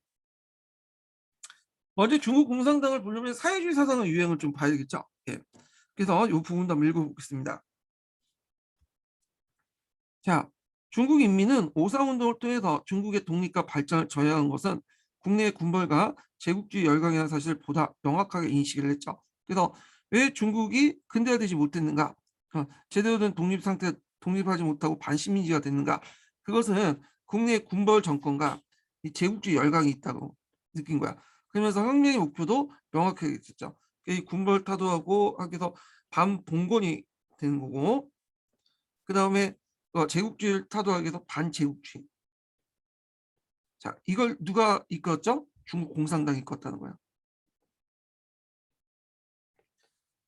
먼저 중국 공산당을 보려면 사회주의 사상의 유행을 좀 봐야겠죠. 예. 그래서 이 부분도 한번 읽어보겠습니다. 자, 중국 인민은 오사운동을 통해서 중국의 독립과 발전을 저해한 것은 국내의 군벌과 제국주의 열강이라는 사실을 보다 명확하게 인식을 했죠. 그래서 왜 중국이 근대화되지 못했는가? 제대로 된 독립하지 못하고 반식민지가 됐는가? 그것은 국내의 군벌 정권과 이 제국주의 열강이 있다고 느낀 거야. 그러면서 혁명의 목표도 명확하게 있었죠. 이 군벌 타도하고 하기서 반봉건이 되는 거고, 그 다음에 제국주의를 타도하기 위해서 반제국주의. 자, 이걸 누가 이끌었죠? 중국 공산당이 이끌었다는 거야.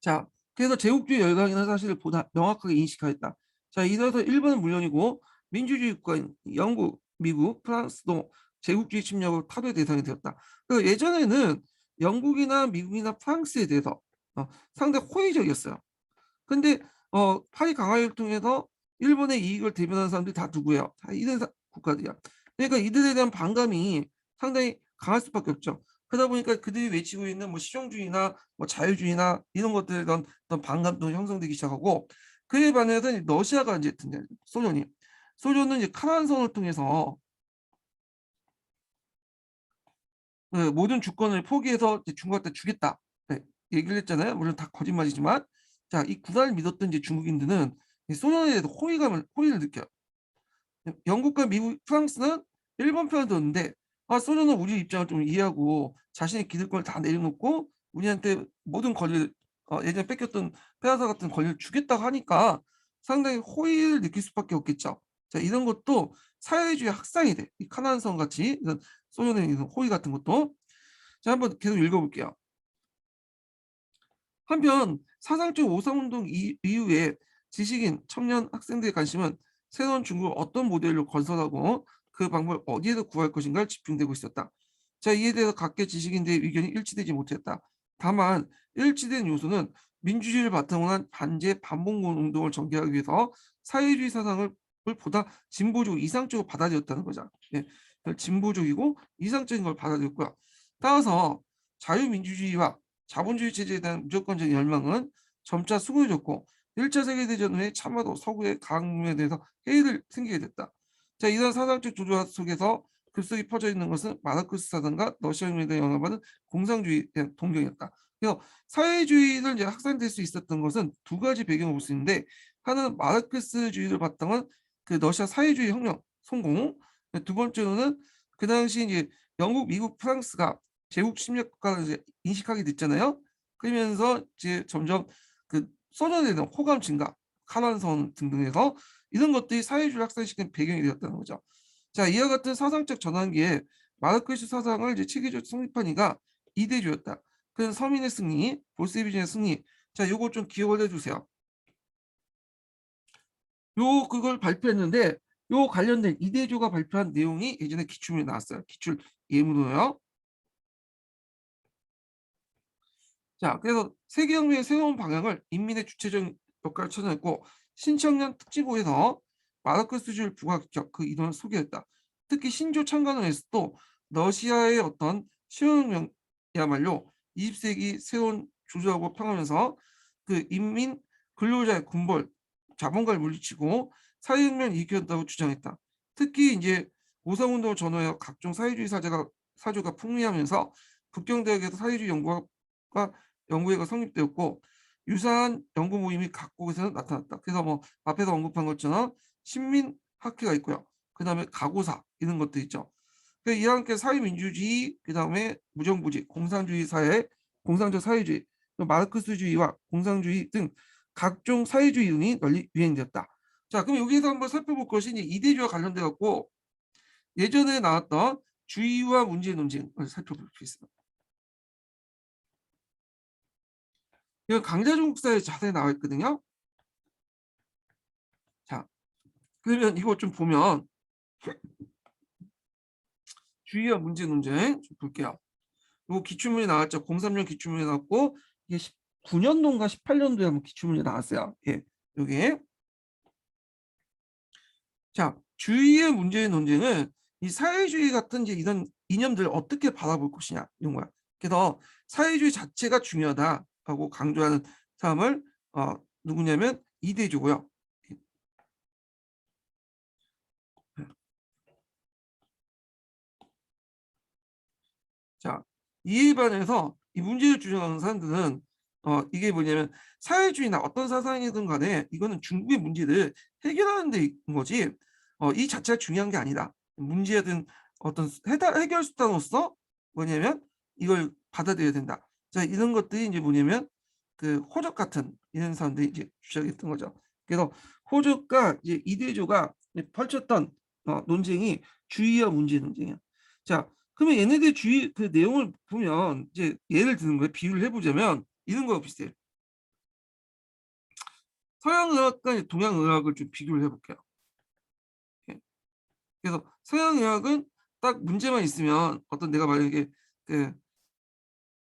자, 그래서 제국주의 열강이라는 사실을 보다 명확하게 인식하였다. 자, 이래서 일본은 물론이고 민주주의 국가인 영국, 미국, 프랑스도 제국주의 침략으로 타도의 대상이 되었다. 그래서 예전에는 영국이나 미국이나 프랑스에 대해서 상당히 호의적이었어요. 근데 파리 강화를 통해서 일본의 이익을 대변하는 사람들이 다 누구예요? 다 이들 국가들이야. 그러니까 이들에 대한 반감이 상당히 강할 수밖에 없죠. 그러다 보니까 그들이 외치고 있는 뭐 실용주의나 뭐 자유주의나 이런 것들에 대한 어떤 반감도 형성되기 시작하고 그에 반해서 러시아가 이제 소련은 이제 카란선을 통해서 모든 주권을 포기해서 중국한테 주겠다. 네, 얘기를 했잖아요. 물론 다 거짓말이지만 자, 이 구단을 믿었던 이제 중국인들은 소련에 대해서 호의를 느껴요. 영국과 미국, 프랑스는 일본 편을 뒀는데 소련은 우리 입장을 좀 이해하고 자신의 기득권을 다 내려놓고 우리한테 모든 권리를 예전에 뺏겼던 페라사 같은 권리를 주겠다고 하니까 상당히 호의를 느낄 수밖에 없겠죠. 자, 이런 것도 사회주의 학상이 돼. 이 카난성 같이 이런 소련의 이런 호의 같은 것도. 자, 한번 계속 읽어볼게요. 한편 사상적 오상운동 이후에 지식인, 청년, 학생들의 관심은 새로운 중국을 어떤 모델로 건설하고 그 방법을 어디에서 구할 것인가를 집중되고 있었다. 자, 이에 대해서 각계 지식인들의 의견이 일치되지 못했다. 다만 일치된 요소는 민주주의를 바탕으로 한 반제 반봉건 운동을 전개하기 위해서 사회주의 사상을 보다 진보적 이상적으로 받아들였다는 거죠. 예, 진보적이고 이상적인 걸 받아들였고요. 따라서 자유민주주의와 자본주의 체제에 대한 무조건적인 열망은 점차 수그러졌고 1차 세계대전 후에 참화도 서구의 강국에 대해서 회의를 생기게 됐다. 자, 이런 사상적 조조 속에서 급속히 퍼져 있는 것은 마르크스 사상과 러시아인에 대한 영향을 받은 공산주의에 대한 동경이었다. 그래서 사회주의를 이제 확산될 수 있었던 것은 두 가지 배경을 볼 수 있는데, 하나는 마르크스주의를 바탕한 그 러시아 사회주의 혁명 성공, 두 번째로는 그 당시 이제 영국, 미국, 프랑스가 제국 침략 국가를 이제 인식하게 됐잖아요. 그러면서 이제 점점 그 소련에 대한 호감 증가, 카난성 등등해서 이런 것들이 사회주의를 확산시키는 배경이 되었다는 거죠. 자, 이와 같은 사상적 전환기에 마르크스 사상을 이제 체계적으로 성립한 이가 이대주였다. 그는 서민의 승리, 볼세비즘의 승리. 자, 요거 좀 기억을 해주세요. 요 그걸 발표했는데 요 관련된 이대주가 발표한 내용이 예전에 기출문에 나왔어요. 기출 예문으로요. 자, 그래서 세계혁명의 새로운 방향을 인민의 주체적 역할을 찾아냈고 신청년 특지고에서 마르크스주의를 부각시켜 그 이론을 소개했다. 특히 신조 창간호에서도 러시아의 어떤 시혁명이야말로 20세기 새로운 조주하고 평하면서 그 인민 근로자의 군벌, 자본가를 물리치고 사회혁명을 일으켰다고 주장했다. 특히 이제 오상운동을 전후하여 각종 사회주의 사조가 풍미하면서 북경대학에서 사회주의 연구회가 성립되었고 유사한 연구 모임이 각국에서 나타났다. 그래서 뭐 앞에서 언급한 것처럼 신민학회가 있고요. 그 다음에 가고사 이런 것도 있죠. 이와 함께 사회민주주의, 그 다음에 무정부주의, 공산주의 사회, 공산적 사회주의, 마르크스주의와 공산주의 등 각종 사회주의 등이 널리 유행되었다. 자, 그럼 여기에서 한번 살펴볼 것이 이제 이대주와 관련돼 갖고 예전에 나왔던 주의와 문제의 논쟁을 살펴볼 수 있습니다. 이건 강자중국사에 자세히 나와 있거든요. 자, 그러면 이거 좀 보면 주의와 문제 논쟁 좀 볼게요. 요 기출문이 나왔죠. 03년 기출문이 나왔고 이게 19년도인가 18년도에 한번 기출문이 나왔어요. 예, 여기. 자, 주의의 문제의 논쟁은 이 사회주의 같은 이제 이런 이념들을 어떻게 바라볼 것이냐 이런 거야. 그래서 사회주의 자체가 중요하다라고 강조하는 사람을 누구냐면 이대주고요. 자, 이에 반해서 이 문제를 주장하는 사람들은 이게 뭐냐면 사회주의나 어떤 사상이든 간에 이거는 중국의 문제를 해결하는 데 있는 거지 이 자체가 중요한 게 아니다. 문제든 어떤 해결 수단으로서 뭐냐면 이걸 받아들여야 된다. 자, 이런 것들이 이제 뭐냐면 그 호적 같은 이런 사람들이 이제 주장했던 거죠. 그래서 호적과 이제 이대조가 펼쳤던 논쟁이 주의와 문제 논쟁이야. 자, 그러면 얘네들 주의 그 내용을 보면 이제 예를 드는 거예요. 비유를 해보자면 이런 거 비슷해요. 서양의학과 동양의학을 좀 비교를 해볼게요. 예. 그래서 서양의학은 딱 문제만 있으면 어떤 내가 만약에 그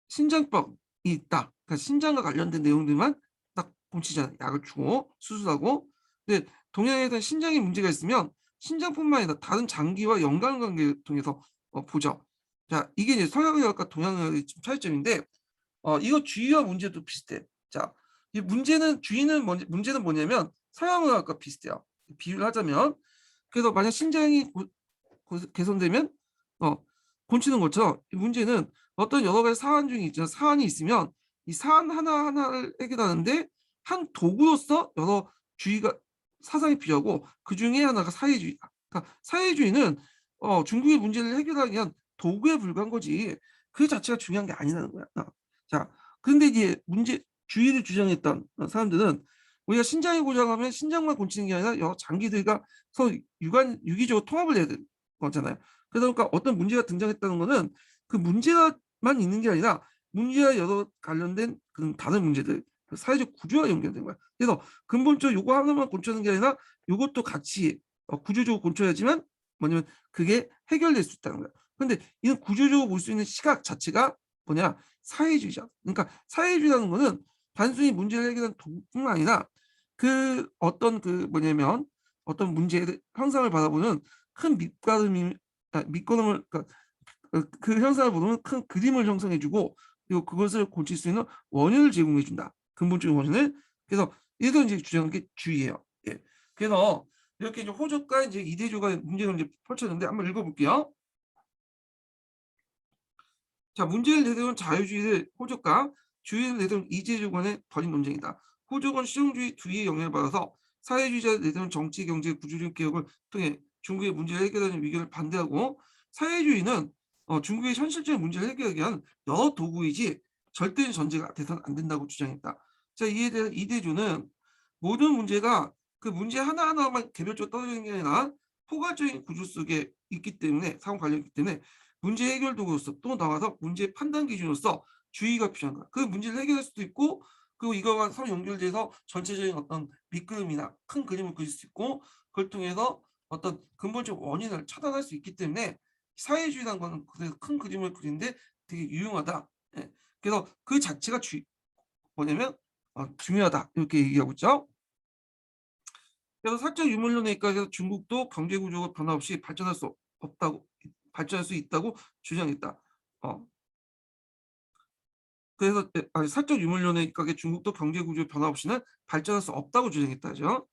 신장병이 있다. 그러니까 신장과 관련된 내용들만 딱 훔치잖아요. 약을 주고 수술하고. 근데 동양에서는 신장에 문제가 있으면 신장뿐만 아니라 다른 장기와 연관관계를 통해서 보죠. 자, 이게 이제 서양의학과 동양의학의 차이점인데 이거 주의와 문제도 비슷해. 자, 이 문제는 문제는 뭐냐면 서양의학과 비슷해요. 비유를 하자면 그래서 만약 신장이 개선되면 곤치는 것처럼 이 문제는 어떤 여러 가지 사안 중에 있잖아요. 사안이 있으면 이 사안 하나하나를 해결하는데 한 도구로서 여러 주의가 사상이 필요하고 그 중에 하나가 사회주의다. 그러니까 사회주의는 중국의 문제를 해결하기 위한 도구에 불과한 거지 그 자체가 중요한 게 아니라는 거야. 자, 그런데 이제 주의를 주장했던 사람들은 우리가 신장이 고장하면 신장만 고치는 게 아니라 여러 장기들과 서로 유기적으로 통합을 해야 되는 거잖아요. 그러다 보니까 어떤 문제가 등장했다는 거는 그 문제만 있는 게 아니라 문제와 여러 관련된 그런 다른 문제들, 그 사회적 구조와 연결된 거야. 그래서 근본적으로 요거 하나만 고치는 게 아니라 요것도 같이 구조적으로 고쳐야지만 뭐냐면 그게 해결될 수 있다는 거야. 근데 이런 구조적으로 볼 수 있는 시각 자체가 뭐냐? 사회주의자. 그러니까 사회주의라는 거는 단순히 문제를 해결하는 도구뿐만 아니라 그 어떤 그 뭐냐면 어떤 문제의 현상을 바라보는 큰 밑거름을 그러니까 그 현상을 보면 큰 그림을 형성해 주고 그리고 그것을 고칠 수 있는 원인을 제공해 준다. 근본적인 원인을. 그래서 이걸 이제 주장하는 게 주의예요. 예. 그래서 이렇게 이제 호적과 이제 이대조가 문제를 이제 펼쳤는데 한번 읽어볼게요. 자, 문제를 내세운 자유주의를 호적과 주의를 내세운 이대조 간의 벌인 논쟁이다. 호적은 실용주의 주의에 영향을 받아서 사회주의자를 내세운 정치, 경제, 구조적 개혁을 통해 중국의 문제를 해결하는 위기를 반대하고 사회주의는 중국의 현실적인 문제를 해결하기 위한 여러 도구이지 절대적인 전제가 돼서는 안 된다고 주장했다. 자, 이에 대해 이대조는 모든 문제가 그 문제 하나하나만 개별적으로 떨어지는 게 아니라 포괄적인 구조 속에 있기 때문에 상호 관련이 있기 때문에 문제 해결 도구로서 또 나와서 문제 판단 기준으로서 주의가 필요한 거야. 그 문제를 해결할 수도 있고 그리고 이거와 서로 연결돼서 전체적인 어떤 밑그림이나 큰 그림을 그릴 수 있고 그걸 통해서 어떤 근본적 원인을 차단할 수 있기 때문에 사회주의라는 거는 그래서 큰 그림을 그리는데 되게 유용하다. 예. 그래서 그 자체가 뭐냐면 중요하다 이렇게 얘기하고 있죠. 그래서 사적 유물론에 입각해서 중국도 경제 구조가 변화 없이 발전할 수 있다고 주장했다. 어, 그래서 사적 유물론에 입각해 중국도 경제 구조 변화 없이는 발전할 수 없다고 주장했다죠.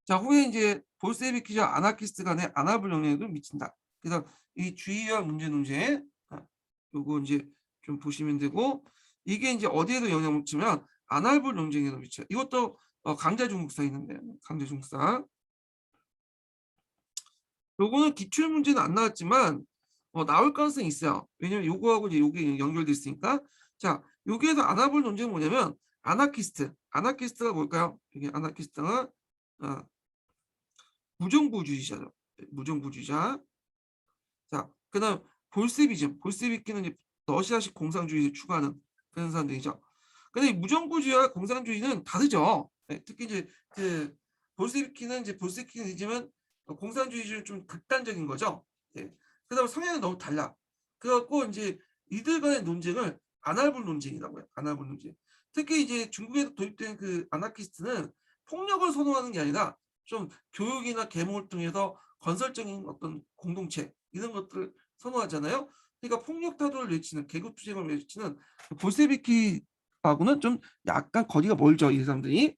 자, 후에 이제 볼세비키와 아나키스트 간의 아나불 영향도 미친다. 그래서 이 주의와 문제 논제, 요거 이제 좀 보시면 되고 이게 이제 어디에도 영향을 미치면 아날불 논쟁에도 미쳐요. 이것도 강자 중국사 있는데 강자 중국사. 요거는 기출 문제는 안 나왔지만 나올 가능성이 있어요. 왜냐면 요거하고 이제 요게 연결돼 있으니까. 자, 여기에서 아나볼 논쟁은 뭐냐면 아나키스트가 뭘까요? 이게 아나키스트가 어, 무정부주의자죠. 무정부주의자. 자, 그다음 볼세비키는 이제 러시아식 공산주의를 추구하는 그런 사람들이죠. 근데 이 무정부주의와 공산주의는 다르죠. 네, 특히 이제 그 볼세비키는 이제 볼세비키즘은 공산주의는 좀 극단적인 거죠. 네. 그다음 성향이 너무 달라. 그래갖고 이제 이들 간의 논쟁을 아날불 논쟁이라고 해요. 아날불 논쟁. 특히 이제 중국에서 도입된 그 아나키스트는 폭력을 선호하는 게 아니라 좀 교육이나 계몽을 통해서 건설적인 어떤 공동체 이런 것들을 선호하잖아요. 그러니까 폭력 타도를 외치는 계급 투쟁을 외치는 볼세비키하고는 좀 약간 거리가 멀죠, 이 사람들이.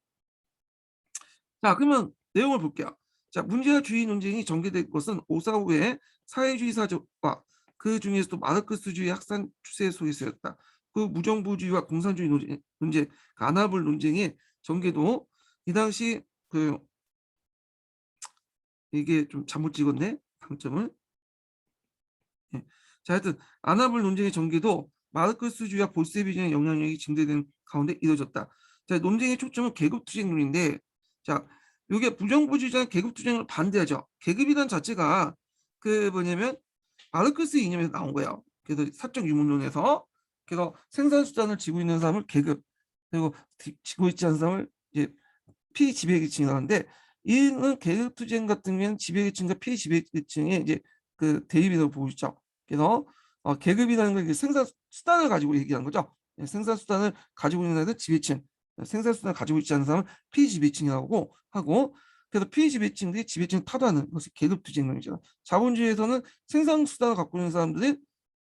자, 그러면 내용을 볼게요. 자, 문제와 주의 논쟁이 전개된 것은 오사후의 사회주의 사조와 그 중에서도 마르크스주의 확산 추세 속에서였다. 그 무정부주의와 공산주의 논쟁, 아나불 논쟁의 전개도 이 당시 그 이게 좀 잘못 찍었네 방점을. 예. 자, 하여튼 아나불 논쟁의 전개도 마르크스주의와 볼세비즘의 영향력이 증대된 가운데 이루어졌다. 자, 논쟁의 초점은 계급투쟁론인데, 자, 이게 부정부주의자는 계급투쟁을 반대하죠. 계급이란 자체가 그 뭐냐면 마르크스 이념에서 나온 거예요. 그래서 사적 유물론에서 그래서 생산수단을 쥐고 있는 사람을 계급 그리고 쥐고 있지 않은 사람을 이제 피지배계층이라고 하는데 이는 계급투쟁 같은 경우는 지배계층과 피지배계층의 이제 그 대립이라고 보고 있죠. 그래서 계급이라는 건 생산 수단을 가지고 얘기하는 거죠. 생산 수단을 가지고 있는 애들 지배층, 생산 수단을 가지고 있지 않은 사람은 피지배층이라고 하고 그래서 피지배층들이 지배층을 타도하는 것이 계급투쟁론이죠. 자본주의에서는 생산 수단을 갖고 있는 사람들은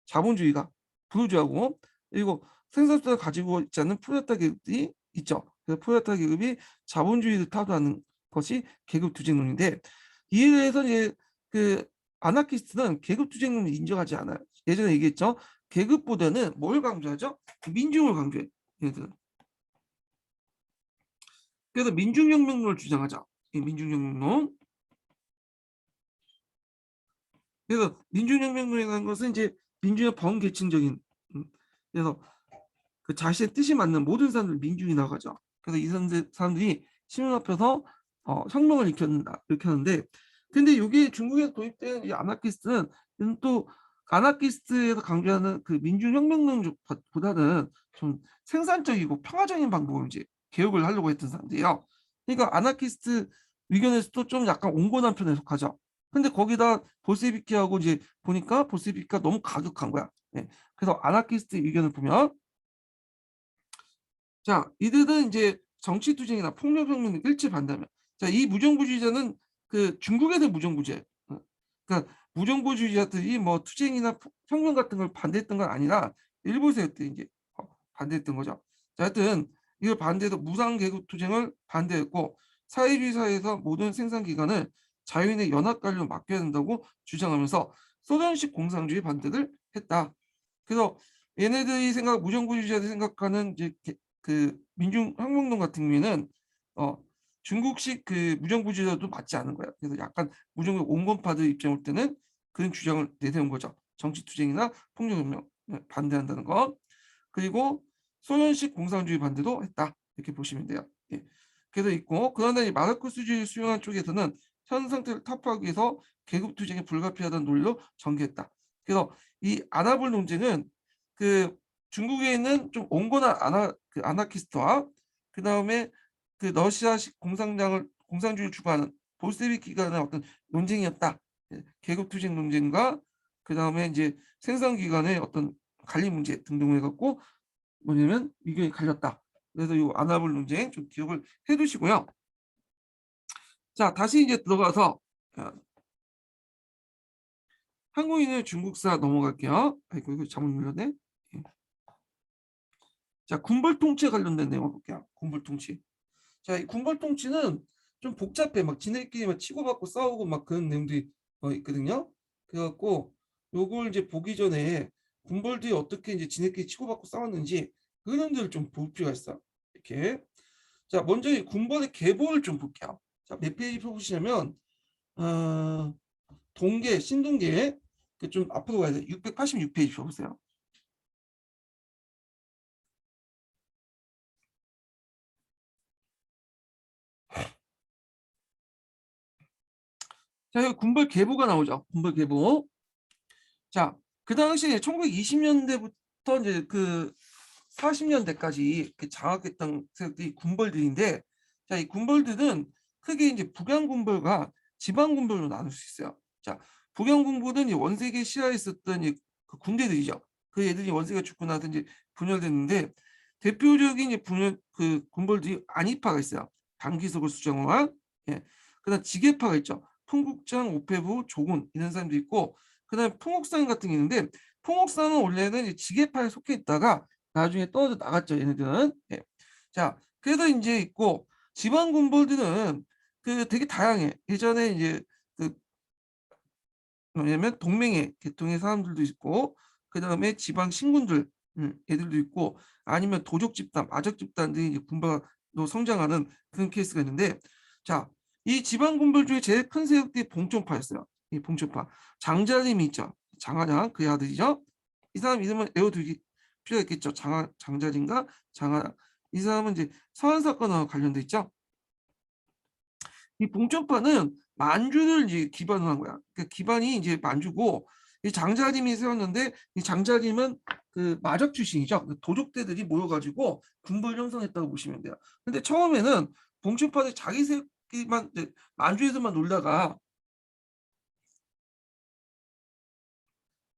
자본주의가 부르주아고 그리고 생산 수단을 가지고 있지 않는 프롤레타 계급이 있죠. 그래서 프롤레타 계급이 자본주의를 타도하는 것이 계급투쟁론인데 이에 대해서 이제 그 아나키스트는 계급투쟁론을 인정하지 않아요. 예전에 얘기했죠. 계급보다는 뭘 강조하죠? 민중을 강조해. 얘들은. 그래서 민중혁명론을 주장하죠. 이 민중혁명론. 그래서 민중혁명론이라는 것은 이제 민중의 범계층적인 그래서 그 자신의 뜻이 맞는 모든 사람들 민중이라고 하죠. 그래서 이 사람들이 신문 앞에서 혁명을 일으켰는데, 근데 이게 중국에서 도입된 이 아나키스트는 또 아나키스트에서 강조하는 그 민중혁명론보다는 좀 생산적이고 평화적인 방법으로 이제 개혁을 하려고 했던 사람들이에요. 그러니까 아나키스트 의견에서도 좀 약간 온건한 편에 속하죠. 근데 거기다 볼세비키하고 이제 보니까 볼세비키가 너무 가격한 거야. 네. 그래서 아나키스트 의견을 보면, 자, 이들은 이제 정치 투쟁이나 폭력 혁명을 일치 반대하며, 자, 이 무정부주의자는 그 중국에서 무정부주의, 그러니까 무정부주의자들이 뭐 투쟁이나 혁명 같은 걸 반대했던 건 아니라 일부에서 그때 이제 반대했던 거죠. 자, 하여튼 이걸 반대해서 무상계급 투쟁을 반대했고, 사회주의 사회에서 모든 생산 기관을 자유인의 연합 관리로 맡겨야 된다고 주장하면서 소련식 공산주의 반대를 했다. 그래서 얘네들이 무정부주의자들이 생각하는 이제 그 민중혁명론 같은 경우에는 어, 중국식 그 무정부주의자도 맞지 않은 거야. 그래서 약간 무정부 온건파들 입장 올 때는 그런 주장을 내세운 거죠. 정치투쟁이나 폭력혁명 반대한다는 거. 그리고 소련식 공산주의 반대도 했다. 이렇게 보시면 돼요. 예. 그래서 있고, 그러나 이 마르크스주의를 수용한 쪽에서는 현 상태를 타파하기 위해서 계급투쟁이 불가피하다는 논리로 전개했다. 그래서 이 아나볼 논쟁은 그 중국에 있는 좀 온건한 그 아나키스트와 그 다음에 그 러시아식 공산주의를 추구하는 볼세비키 간의 어떤 논쟁이었다. 예, 계급투쟁 논쟁과 그 다음에 이제 생산기관의 어떤 관리 문제 등등을 해갖고 뭐냐면 의견이 갈렸다. 그래서 이 아나볼 논쟁 좀 기억을 해두시고요. 자, 다시 이제 들어가서 한국인의 중국사 넘어갈게요. 아이고 이거 잘못 눌렀네. 예. 자, 군벌 통치에 관련된 내용 볼게요. 군벌 통치. 자, 이 군벌 통치는 좀 복잡해. 막 지네끼리 막 치고받고 싸우고 막 그런 내용들이 있거든요. 그래갖고 요걸 이제 보기 전에 군벌들이 어떻게 이제 지네끼리 치고받고 싸웠는지 그런 데를 좀 볼 필요가 있어. 이렇게. 자, 먼저 이 군벌의 계보를 좀 볼게요. 자, 몇 페이지 펴보시냐면 어, 동계, 신동계 그 좀 앞으로 가야 돼. 686페이지 펴보세요. 자, 여기 군벌 계보가 나오죠. 군벌 계보. 자, 그 당시에 1920년대부터 이제 그 40년대까지 장악했던 세력들이 군벌들인데, 자, 이 군벌들은 크게 이제 북양 군벌과 지방 군벌로 나눌 수 있어요. 자, 북양 군벌은 이 원색에 시야했었던 그 군대들이죠. 그 애들이 원색이 죽고 나서 이제 분열됐는데, 대표적인 이제 그 군벌들이 안이파가 있어요. 단기석을 수장한, 예. 그다음 지게파가 있죠. 풍국장, 오페부, 조군 이런 사람도 있고, 그다음에 풍옥산 같은 게 있는데, 풍옥산은 원래는 지게파에 속해 있다가 나중에 떨어져 나갔죠, 얘네들은. 예. 자, 그래서 이제 있고, 지방 군벌들은 그 되게 다양해. 예전에 이제 그 뭐냐면 동맹의 계통의 사람들도 있고, 그 다음에 지방 신군들 애들도 있고, 아니면 도적 집단, 마적 집단들이 이제 군발로 성장하는 그런 케이스가 있는데, 자, 이 지방 군벌 중에 제일 큰 세력들이 봉천파였어요. 이 봉천파. 장자림이 있죠. 장하장 그의 아들이죠. 이 사람 이름은 외워두기 필요가 있겠죠. 장자림과 장하장. 이 사람은 이제 서한 사건하고 관련돼 있죠. 이 봉천파는 만주를 이제 기반으로 한 거야. 그 기반이 이제 만주고, 이 장자림이 세웠는데, 이 장자림은 그 마적 출신이죠. 그 도적대들이 모여가지고 군벌 형성했다고 보시면 돼요. 근데 처음에는 봉천파는 자기 새끼만 만주에서만 놀다가,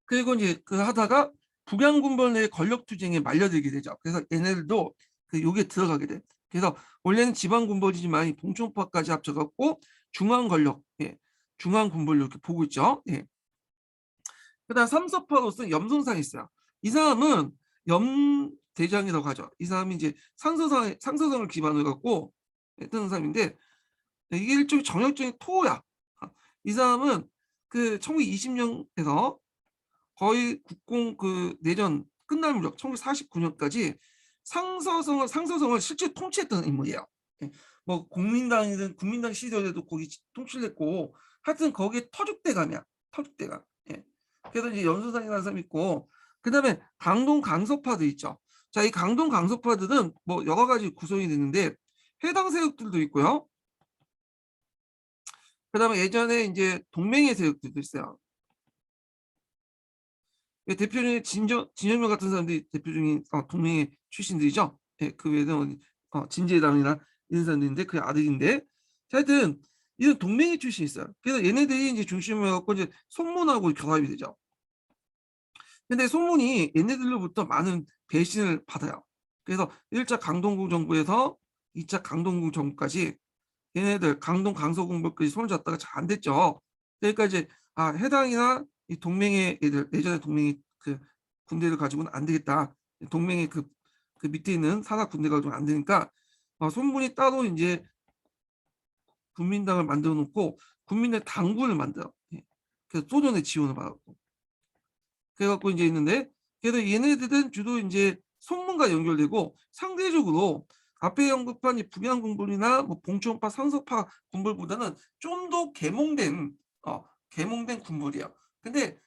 그리고 이제 그 하다가 북양 군벌 내 권력 투쟁에 말려들게 되죠. 그래서 얘네들도 그 요게 들어가게 돼. 그래서 원래는 지방 군벌이지만 이 봉천파까지 합쳐갖고 중앙 권력, 예, 중앙 군벌 이렇게 보고 있죠. 예. 그다음 삼서파로서 염송상이 있어요. 이 사람은 염대장이라고 하죠. 이 사람이 이제 상서성을 기반으로 갖고 했던 사람인데, 이게 일종의 정역적인 토호야. 이 사람은 그 1920년에서 거의 국공 그 내전 끝날 무렵 1949년까지 상서성을 실제 통치했던 인물이에요. 예. 뭐 국민당이든 국민당 시절에도 거기 통치를 했고, 하여튼 거기에 터줏대감이야. 터줏대감. 예. 그래서 이제 연수상이라는 사람이 있고, 그다음에 강동 강서파도 있죠. 자, 이 강동 강서파들은 뭐 여러 가지 구성이 되는데 해당 세력들도 있고요. 그다음에 예전에 이제 동맹의 세력들도 있어요. 대표적인 진영명 같은 사람들이 대표적인 동맹의 출신들이죠. 예, 그 외에는 진제당이나 이런 사람들인데 그 아들인데, 하여튼 이런 동맹의 출신이 있어요. 그래서 얘네들이 이제 중심을 갖고 이제 손문하고 결합이 되죠. 근데 손문이 얘네들로부터 많은 배신을 받아요. 그래서 1차 강동구 정부에서 2차 강동구 정부까지 얘네들 강동 강서공부까지 손을 잡다가 잘 안 됐죠. 그러니까 이제 해당이나 이 동맹의 애들, 예전에 동맹이 그 군대를 가지고는 안 되겠다. 동맹의 그 밑에 있는 산하 군대가 가지고는 안 되니까 손문이 따로 이제 국민당을 만들어 놓고 국민의 당군을 만들어. 예. 그래서 소련의 지원을 받았고. 그래갖고 이제 있는데, 그래서 얘네들은 주로 이제 손문과 연결되고 상대적으로 앞에 언급한 이 북양 군불이나 뭐 봉천파, 상서파 군불보다는 좀 더 개몽된 군불이에요. 근데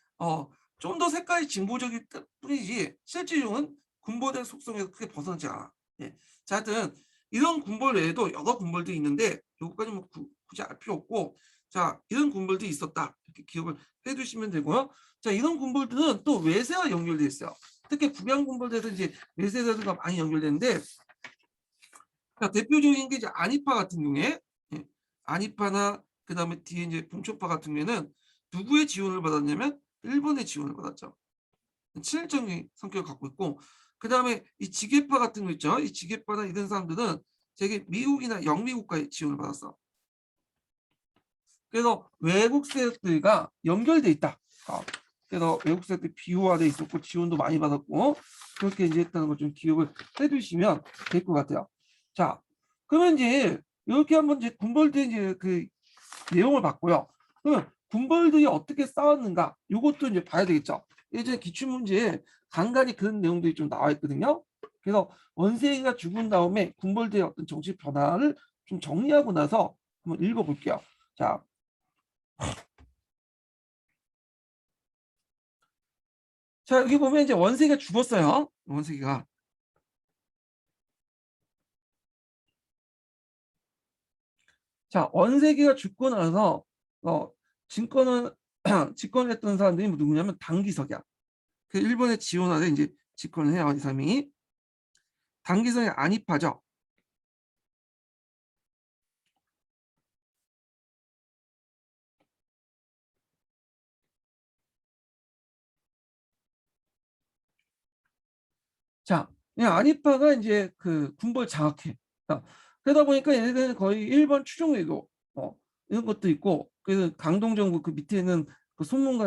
좀 더 색깔이 진보적일 뿐이지 실질적으로는 군벌의 속성에서 크게 벗어나지 않아. 예. 자, 하여튼 이런 군벌 외에도 여러 군벌들이 있는데 요거까지 뭐 굳이 알 필요 없고, 자, 이런 군벌들이 있었다 이렇게 기억을 해두시면 되고요. 자, 이런 군벌들은 또 외세와 연결돼 있어요. 특히 북양 군벌들은 이제 외세들과 많이 연결되는데, 자, 대표적인 게 이제 안희파 같은 경우에, 예, 안희파나 그다음에 뒤에 이제 봉초파 같은 경우에는 누구의 지원을 받았냐면 일본의 지원을 받았죠. 친일적인 성격을 갖고 있고, 그다음에 이 지게파 같은 거 있죠. 이 지게파나 이런 사람들은 되게 미국이나 영미국과의 지원을 받았어. 그래서 외국 세력들과 연결돼 있다. 그래서 외국 세력들이 비호화돼 있었고 지원도 많이 받았고 그렇게 이제 했다는 걸 좀 기억을 해두시면 될 것 같아요. 자, 그러면 이제 이렇게 한번 이제 군벌들 이제 그 내용을 봤고요. 그러면 군벌들이 어떻게 싸웠는가? 이것도 이제 봐야 되겠죠. 예전에 기출문제에 간간히 그런 내용들이 좀 나와 있거든요. 그래서 원세기가 죽은 다음에 군벌들의 어떤 정치 변화를 좀 정리하고 나서 한번 읽어볼게요. 자, 여기 보면 이제 원세기가 죽었어요. 원세기가. 자, 원세기가 죽고 나서 집권을 집권했던 사람들이 누구냐면 당기석이야. 그 일본의 지원하에 이제 집권을 해요. 이 사람이. 당기석이 안입하죠. 자, 안입파가 이제 그 군벌 장악해. 그러다 보니까 얘네들은 거의 일본 추종외교 이런 것도 있고, 그래서 강동정부 그 밑에는 그 손문가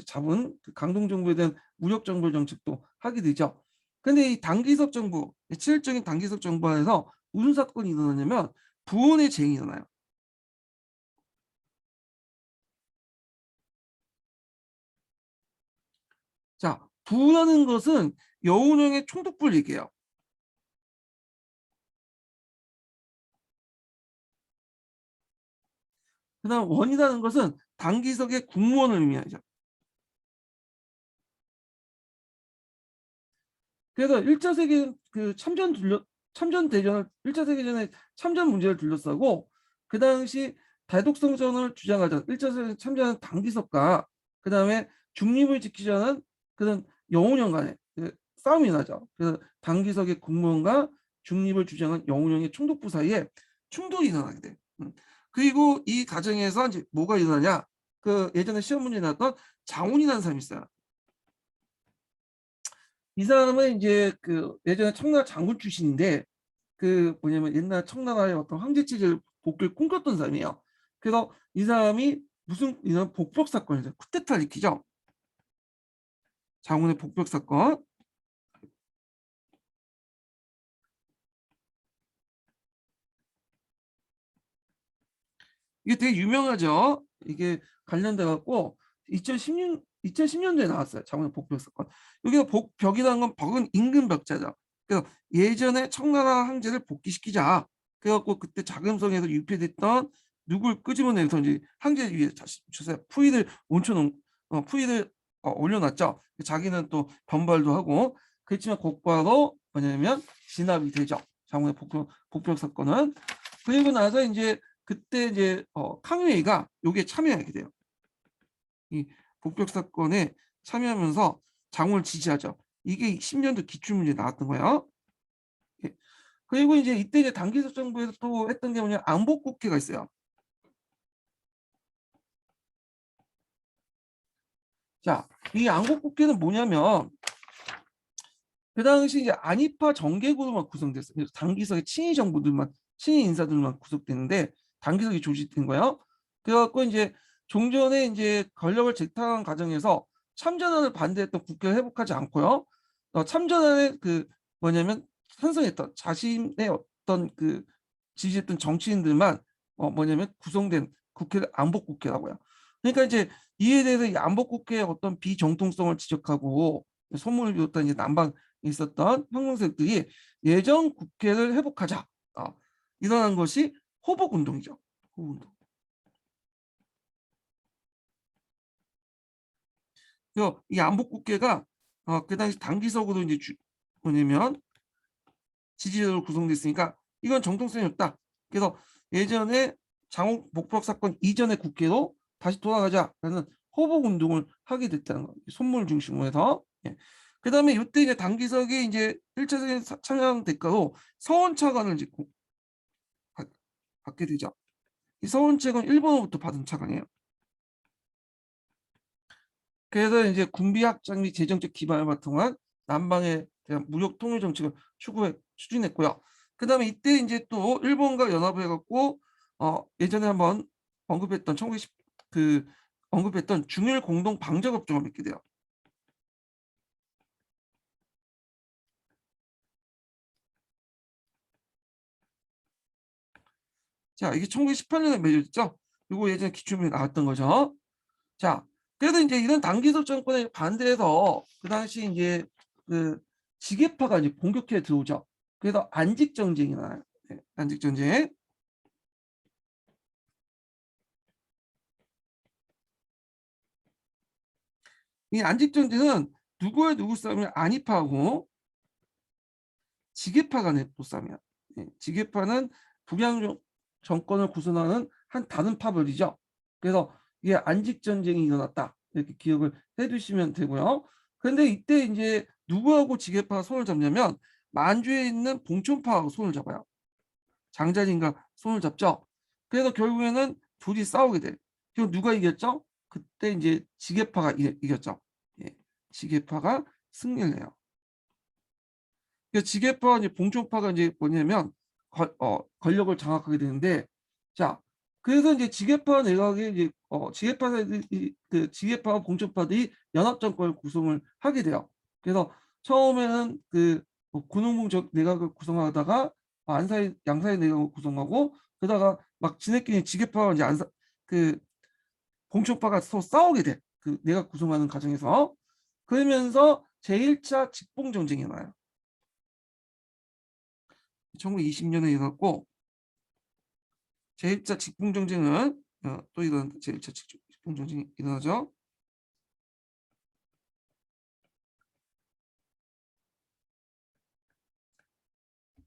잡은 그 강동정부에 대한 무력정벌 정책도 하게 되죠. 근데 이 당기석 정부, 실질적인 당기석 정부 안에서 무슨 사건이 일어나냐면 부원의 쟁이 일어나요. 자, 부라는 것은 여운형의 총독부를 얘기해요. 그다음 원이라는 것은 당기석의 국무원을 의미하죠. 그래서 1차 세계 그 참전 대전을 1차 세계전의 참전 문제를 둘러싸고 그 당시 대독성전을 주장하자 1차 세계 참전한 당기석과 그 다음에 중립을 지키자는 그런 영운형 간의 그 싸움이 나죠. 그래서 당기석의 국무원과 중립을 주장한 영운형의 총독부 사이에 충돌이 일어나게 돼. 그리고 이 과정에서 이제 뭐가 일어나냐? 그 예전에 시험 문제에 나왔던 장훈이라는 사람이 있어요. 이 사람은 이제 그 예전에 청나라 장군 출신인데 그 뭐냐면 옛날 청나라의 어떤 황제 체제를 복귀를 꿈꿨던 사람이에요. 그래서 이 사람이 무슨 이런 복벽 사건이죠. 쿠데타를 일으키죠. 장군의 복벽 사건. 이게 되게 유명하죠. 이게 관련돼 갖고 2010년도에 나왔어요. 장군의 복벽 사건. 여기서 복벽이라는 건 벽은 임금 벽자죠. 그래서 예전에 청나라 황제를 복귀시키자. 그래갖고 그때 자금성에서 유폐됐던 누굴 끄집어내서 이제 황제 위에 다시 주세 푸이를 얹혀놓은 푸이를 올려놨죠. 자기는 또 변발도 하고 그렇지만 곧바로 뭐냐면 진압이 되죠. 장군의 복병 사건은. 그리고 나서 이제 그때 이제 캉웨이가 여기에 참여하게 돼요. 이 복병 사건에 참여하면서 장군을 지지하죠. 이게 10년도 기출문제 나왔던 거예요. 예. 그리고 이제 이때 이제 단기적 정부에서 또 했던 게 뭐냐, 안보국회가 있어요. 자, 이 안보국회는 뭐냐면 그 당시 이제 안희파 정계구도만 구성됐어요. 그래서 단기석의 친위 정부들만, 친위 인사들만 구성됐는데 단기석이 조직된 거예요. 그래갖고 이제 종전에 이제 권력을 재탕한 과정에서 참전안을 반대했던 국회를 회복하지 않고요. 참전안에 그 뭐냐면 찬성했던 자신의 어떤 그 지지했던 정치인들만 뭐냐면 구성된 국회를 안보국회라고요. 그러니까 이제 이에 대해서 이 안보국회의 어떤 비정통성을 지적하고 소문을 비웠던 이제 남방 있었던 형용색들이 예전 국회를 회복하자 일어난 것이 호복운동이죠. 호복운동. 그래서 이 안복국회가 그 당시 단기석으로 이제 뭐냐면 지지자로 구성됐으니까 이건 정통성이 없다. 그래서 예전에 장옥 복법 사건 이전의 국회로 다시 돌아가자라는 호복운동을 하게 됐다는 거. 손물 중심으로 해서. 예. 그다음에 이때 이제 단기석이 이제 1차 세계 참여한 대가로 서원차관을 이제 받게 되죠. 이 서원책은 일본으로부터 받은 차관이에요. 그래서 이제 군비 확장 및 재정적 기반을 바탕한 남방에 대한 무역 통일 정책을 추진했고요. 그다음에 이때 이제 또 일본과 연합을 해갖고 예전에 한번 언급했던 1910 언급했던 중일 공동 방적 협정을 맺게 돼요. 자, 이게 1918년에 맺어졌죠. 이거 예전에 기출문제 나왔던 거죠. 자, 그래도 이제 이런 단기적 정권에 반대해서 그 당시 이제 그 지계파가 이제 본격화에 들어오죠. 그래서 안직 전쟁이 나요. 네, 안직 전쟁. 이 안직 전쟁은 누구와 누구 싸움이 안희파하고 지계파 간의 또 싸움이야. 네, 지계파는 북양 정권을 구성하는 한 다른 파벌이죠. 그래서 이게 안직 전쟁이 일어났다. 이렇게 기억을 해두시면 되고요. 그런데 이때 이제 누구하고 지계파가 손을 잡냐면 만주에 있는 봉천파하고 손을 잡아요. 장자린과 손을 잡죠. 그래서 결국에는 둘이 싸우게 돼. 그리고 누가 이겼죠? 그때 이제 지계파가 이겼죠. 예, 지계파가 승리를 해요. 그래서 지계파와 이제 봉천파가 이제 뭐냐면 권력을 장악하게 되는데, 자, 그래서 이제 지계파 내각이 이제 그 지계파와 봉천파들이 연합 정권을 구성을 하게 돼요. 그래서 처음에는 군웅봉 내각을 구성하다가 양사의 내각을 구성하고 그러다가 막 지네끼리 지계파와 이제 그 봉천파가 서로 싸우게 돼. 그 내각 구성하는 과정에서. 그러면서 제1차 직봉 전쟁이 나요. 1920년에 일어났고 제1차 직봉 전쟁은 또 이런 제1차 직봉 전쟁이 일어나죠.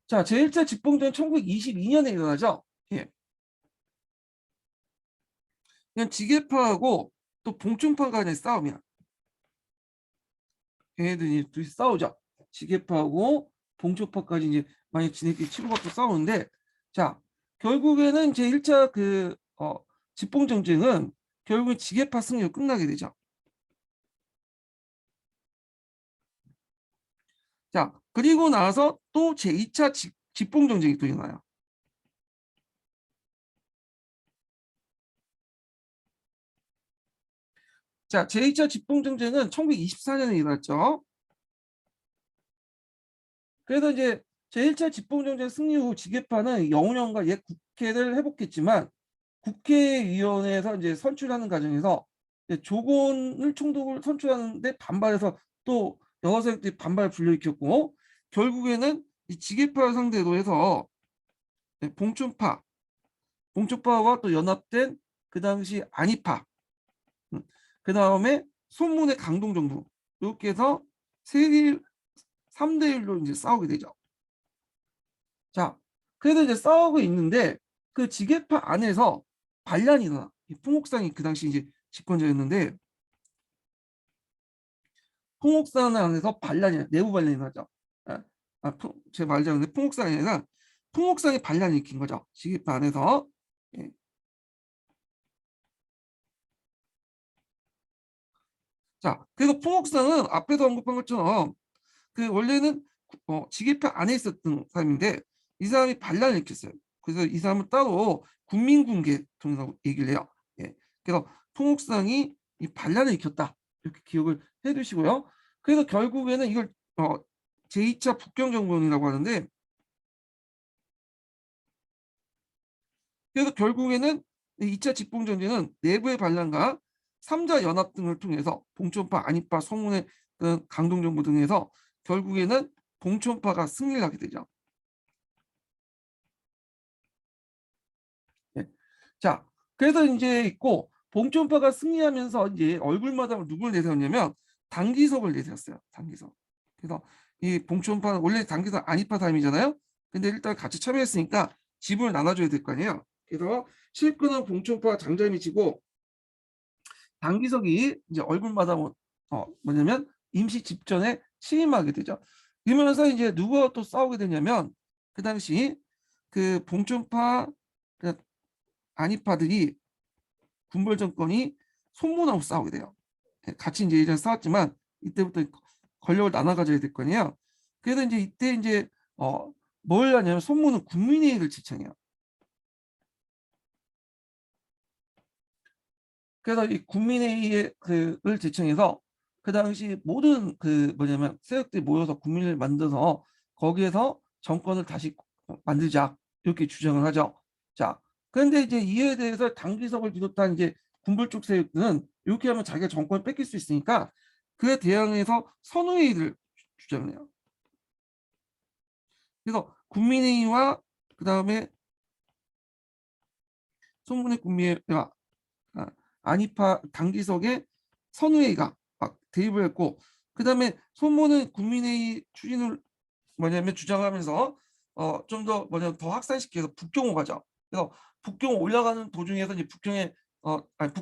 자, 제1차 직봉 전쟁 1922년에 일어나죠. 예. 그냥 지게파하고 또 봉춘파 간의 싸움이야. 걔네들이 둘이 싸우죠. 지게파하고 봉춘파까지 이제 많이 지네끼리 치고받고 싸우는데, 자, 결국에는 제1차 직봉 전쟁은 결국엔 지게파 승리로 끝나게 되죠. 자, 그리고 나서 또 제2차 직봉 전쟁이 또 일어나요. 자, 제2차 직봉 전쟁은 1924년에 일어났죠. 그래서 이제 제1차 직봉 전쟁 승리 후 지게파는 영운형과 옛 국회를 회복했지만 국회의원회에서 이제 선출하는 과정에서 조건을 총독을 선출하는데 반발해서 또 여러 세력들이 반발을 불러일으켰고 결국에는 이 지게파를 상대로 해서 봉춘파와 또 연합된 그 당시 안희파, 그 다음에 손문의 강동 정부 이렇게 해서 3대 1로 이제 싸우게 되죠. 자, 그래도 이제 싸우고 있는데 그 지게파 안에서 반란이 일어나. 풍옥상이 그 당시 이제 집권자였는데 풍옥산 안에서 반란이 내부 반란이 나죠. 제 말자는데 풍옥상이 아니라 풍옥상이 반란을 일으킨 거죠. 지게파 안에서. 예. 자, 그래서 풍옥상은 앞에서 언급한 것처럼 그 원래는 지게파 안에 있었던 사람인데 이 사람이 반란을 일으켰어요. 그래서 이 사람은 따로 국민군계통이라고 얘기를 해요. 예. 그래서 풍옥상이 이 반란을 일으켰다 이렇게 기억을 해두시고요. 그래서 결국에는 이걸 제2차 북경정변이라고 하는데 그래서 결국에는 2차 집봉전쟁은 내부의 반란과 3자 연합 등을 통해서 봉천파, 안희파, 송문회 등 강동정부 등에서 결국에는 봉천파가 승리를 하게 되죠. 네. 자, 그래서 이제 있고 봉천파가 승리하면서 이제 얼굴마담을 누굴 내세웠냐면 당기석을 내세웠어요. 당기석. 그래서 이 봉천파는 원래 당기석 안희파 사람이잖아요. 근데 일단 같이 참여했으니까 집을 나눠줘야 될 거 아니에요. 그래서 실권은 봉천파 장자임이 지고 당기석이 이제 얼굴마다 뭐냐면 임시 집전에 취임하게 되죠. 이러면서 이제 누가 또 싸우게 되냐면 그 당시 그 봉천파 그 안희파들이 군벌 정권이 손문하고 싸우게 돼요. 같이 이제 예전에 싸웠지만 이때부터 권력을 나눠 가져야 될 거 아니에요. 그래서 이제 이때 이제 뭘 하냐면 손문은 국민회의를 지청해요. 그래서 이 국민회의를 제청해서 그 당시 모든 그 뭐냐면 세력들이 모여서 국민을 만들어서 거기에서 정권을 다시 만들자 이렇게 주장을 하죠. 자, 그런데 이제 이에 대해서 당기석을 비롯한 이제 군불 쪽 세력들은 이렇게 하면 자기가 정권을 뺏길 수 있으니까 그에 대항해서 선의회의를 주장을 해요. 그래서 국민회의와 그 다음에 소문의 국민회의와 안희파 당기석의 선의회의가 막 대입을 했고 그다음에 손모는 국민회의 추진을 뭐냐면 주장하면서 좀 더 뭐냐면 더 확산시켜서 북경호 가죠. 그래서 북경 올라가는 도중에서 이제 북경에 아니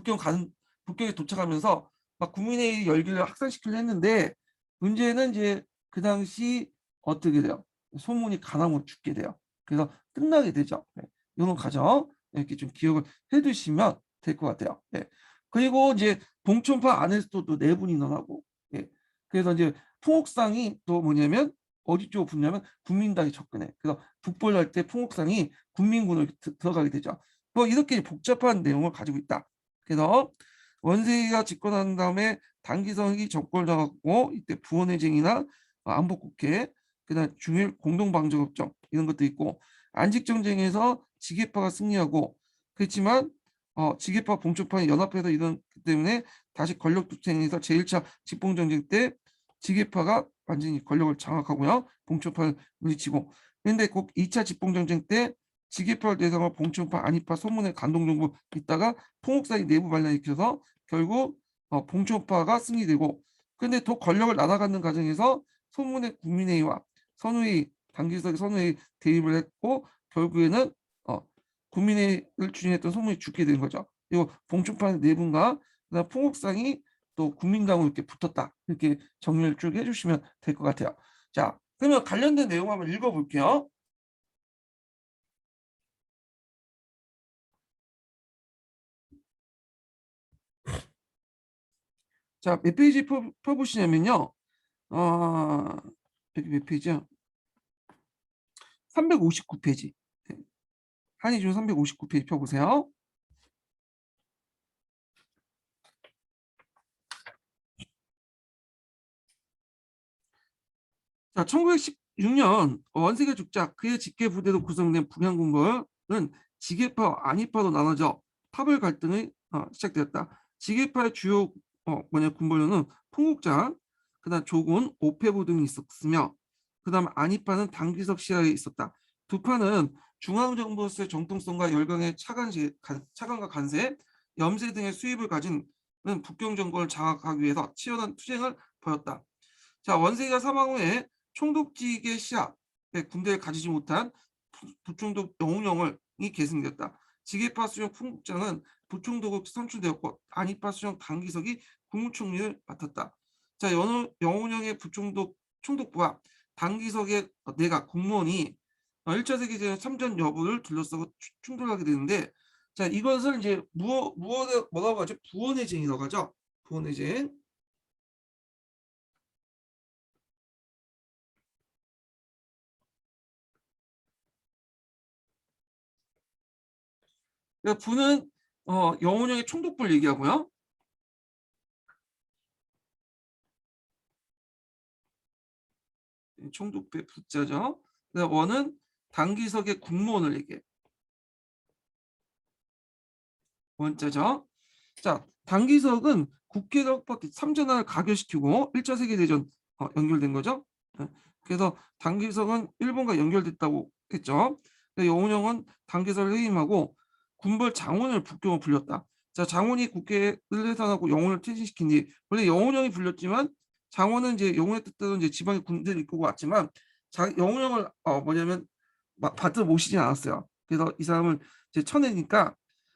북경에 도착하면서 막 국민회의 열기를 확산시키려 했는데 문제는 이제 그 당시 어떻게 돼요? 소문이 가나무로 죽게 돼요. 그래서 끝나게 되죠. 네. 이런 과정 이렇게 좀 기억을 해두시면 될 것 같아요. 예. 그리고 이제 봉천파 안에서도 또 내분이 일어나고, 예. 그래서 이제 풍옥상이 또 뭐냐면 어디 쪽으로 붙냐면 국민당에 접근해. 그래서 북벌할 때 풍옥상이 국민군을 들어가게 되죠. 뭐 이렇게 복잡한 내용을 가지고 있다. 그래서 원세희가 집권한 다음에 당기성이 정권을 잡았고 이때 부원회쟁이나 안복국회, 그다음 중일 공동방정협정 이런 것도 있고 안식정쟁에서 지게파가 승리하고 그렇지만 지게파 봉초파의 연합해서 이런 때문에 다시 권력 투쟁에서 제1차 집봉전쟁 때 지게파가 완전히 권력을 장악하고요. 봉초파를 물리치고 그런데 꼭 2차 집봉전쟁 때 지게파를 대상으로 봉초파, 안희파, 소문의 간동정부 있다가 통옥사의 내부 반란을 일으켜서 결국 봉초파가 승리되고 그런데 더 권력을 나눠가는 과정에서 소문의 국민회의와 선우회의, 당기석의 선우회의 대립을 했고 결국에는 국민회의를 추진했던 소문이 죽게 된 거죠. 그리고 봉준파 내분과 그다음 풍옥상이 또 국민당으로 이렇게 붙었다. 이렇게 정리를 쭉 해주시면 될 것 같아요. 자, 그러면 관련된 내용 한번 읽어볼게요. 자, 몇 페이지 펴보시냐면요. 여기 몇 페이지야? 359페이지. 한의중 359페이지 펴보세요. 자, 1916년 원세계 죽자 그의 직계 부대로 구성된 북양군벌은 지게파, 안희파로 나눠져 파벌 갈등이 시작되었다. 지게파의 주요 군벌로는 풍국장, 그다음 조군, 오페부 등이 있었으며, 그다음 안희파는 당기석 시야에 있었다. 두 파는 중앙정부로서의 정통성과 열강의 차관과 간세, 염세 등의 수입을 가진 북경 정권을 장악하기 위해서 치열한 투쟁을 벌였다. 자, 원세가 사망 후에 총독직의 시합에 군대를 가지지 못한 부총독 영운영이 계승되었다. 지게파 수령 풍국장은 부총독으로 선출되었고 안희파 수령 당기석이 국무총리를 맡았다. 자, 영운영의 부총독 총독부와 당기석의 내각 공무원이 1차 세계대전 참전 여부를 둘러싸고 충돌하게 되는데, 자, 이것을 이제 뭐라고 하죠? 부원회쟁이라고 하죠. 부원회쟁. 그러니까 부는 영운영의 총독부를 얘기하고요. 총독부의 부자죠. 원은 당기석의 국무원을 얘기해. 원자죠. 자, 당기석은 국회가 참전을 가결시키고 1차 세계대전 연결된 거죠. 그래서 당기석은 일본과 연결됐다고 했죠. 영운영은 당기석을 해임하고 군벌 장원을 북경으로 불렸다. 자, 장원이 국회를 해산하고 영운을 퇴진시킨 뒤, 원래 영운영이 불렸지만 장원은 이제 영운의 뜻대로 이제 지방의 군대를 이끌고 왔지만 영운영을 뭐냐면 받들어 모시진 않았어요. 그래서 이 사람을 이제 쳐내니까,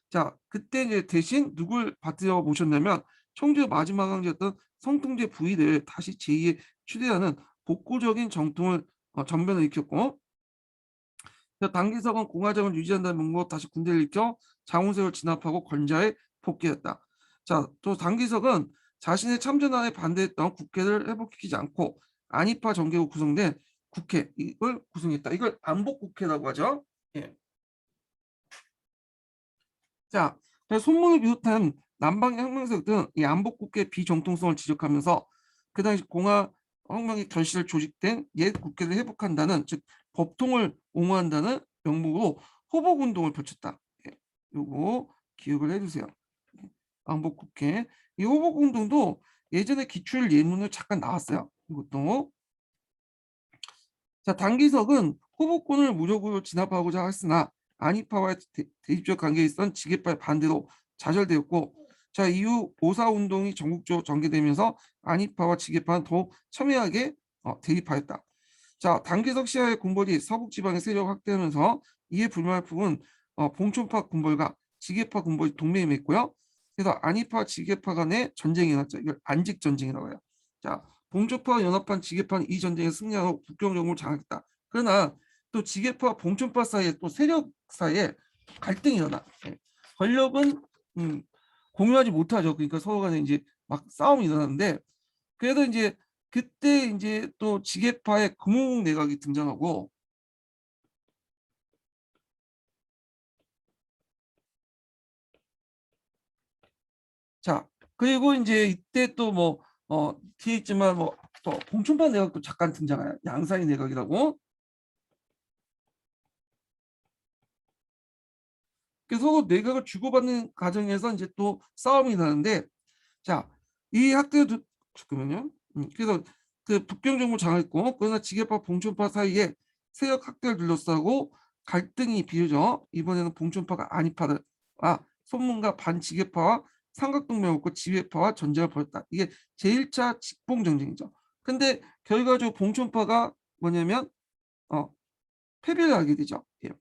자, 그때 이제 대신 누굴 받들어 모셨냐면 청주의 마지막 황제였던 성통제 부위를 다시 제2의 추대하는 복고적인 정통을 전변을 일으켰고, 당기석은 공화정을 유지한다는 명목으로 다시 군대를 일으켜 장운석을 진압하고 권좌에 복귀했다. 자, 또 당기석은 자신의 참전안에 반대했던 국회를 회복시키지 않고 안희파 정계로 구성된 국회 이걸 구성했다. 이걸 안복국회라고 하죠. 예. 자, 손문을 비롯한 남방의 혁명세력들은 이 안복국회 비정통성을 지적하면서 그 당시 공화혁명의 결실을 조직된 옛 국회를 회복한다는, 즉 법통을 옹호한다는 명목으로 호복운동을 펼쳤다. 예, 요거 기억을 해주세요. 안복국회. 이 호복운동도 예전에 기출 예문을 잠깐 나왔어요. 이것도. 자, 당기석은 호복권을 무력으로 진압하고자 했으나 안희파와의 대립적 관계에 있던 지게파의 반대로 좌절되었고, 자, 이후 오사운동이 전국적으로 전개되면서 안희파와 지게파는 더욱 첨예하게 대립하였다. 자, 당기석 시하의 군벌이 서북지방의 세력을 확대하면서 이에 불만을 품은 봉촌파 군벌과 지게파 군벌이 동맹을 맺고요. 그래서 안희파 지게파 간의 전쟁이 났죠. 이걸 안직전쟁이라고 해요. 자, 봉초파와 연합한 지게파는 이 전쟁에 승리하고 북경정부를 장악했다. 그러나 또 지게파 봉촌파 사이에 또 세력 사이에 갈등이 일어나. 예. 권력은 공유하지 못하죠. 그러니까 서로 간에 이제 막 싸움이 일어나는데, 그래도 이제 그때 이제 또 지게파의 금호국 내각이 등장하고, 자, 그리고 이제 이때 또 뭐 뒤에 있지만 뭐 또 봉춘파 내각도 잠깐 등장해요. 양사이 내각이라고. 그래서 서로 내각을 주고받는 과정에서 이제 또 싸움이 나는데, 자, 이 학대도 잠깐만요. 그래서 그 북경정부 장악했고, 그러나 지게파 봉춘파 사이에 세력 학대를 둘러싸고 갈등이 비어져 이번에는 봉춘파가 안희파를 손문과 반지게파와 삼각동맹을 맺고 지게파와 전쟁을 벌였다. 이게 제1차 직봉전쟁이죠. 근데 결과적으로 봉춘파가 뭐냐면 패배를 하게 되죠. 예.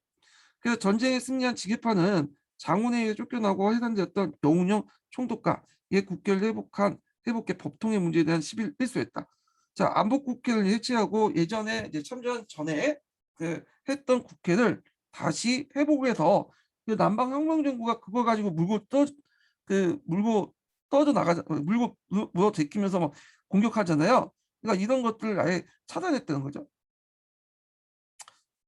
그래서 전쟁에 승리한 지게파는 장훈에 의해 쫓겨나고 해산되었던 영운영 총독과 옛 국회를 회복해 법통의 문제에 대한 시비를 일소했다. 자, 안복국회를 해체하고 예전에 이제 참전 전에 그 했던 국회를 다시 회복해서 그 남방혁명정부가 그거 가지고 물고 떠져 나가자, 물어 제끼면서 막 공격하잖아요. 그러니까 이런 것들을 아예 차단했다는 거죠.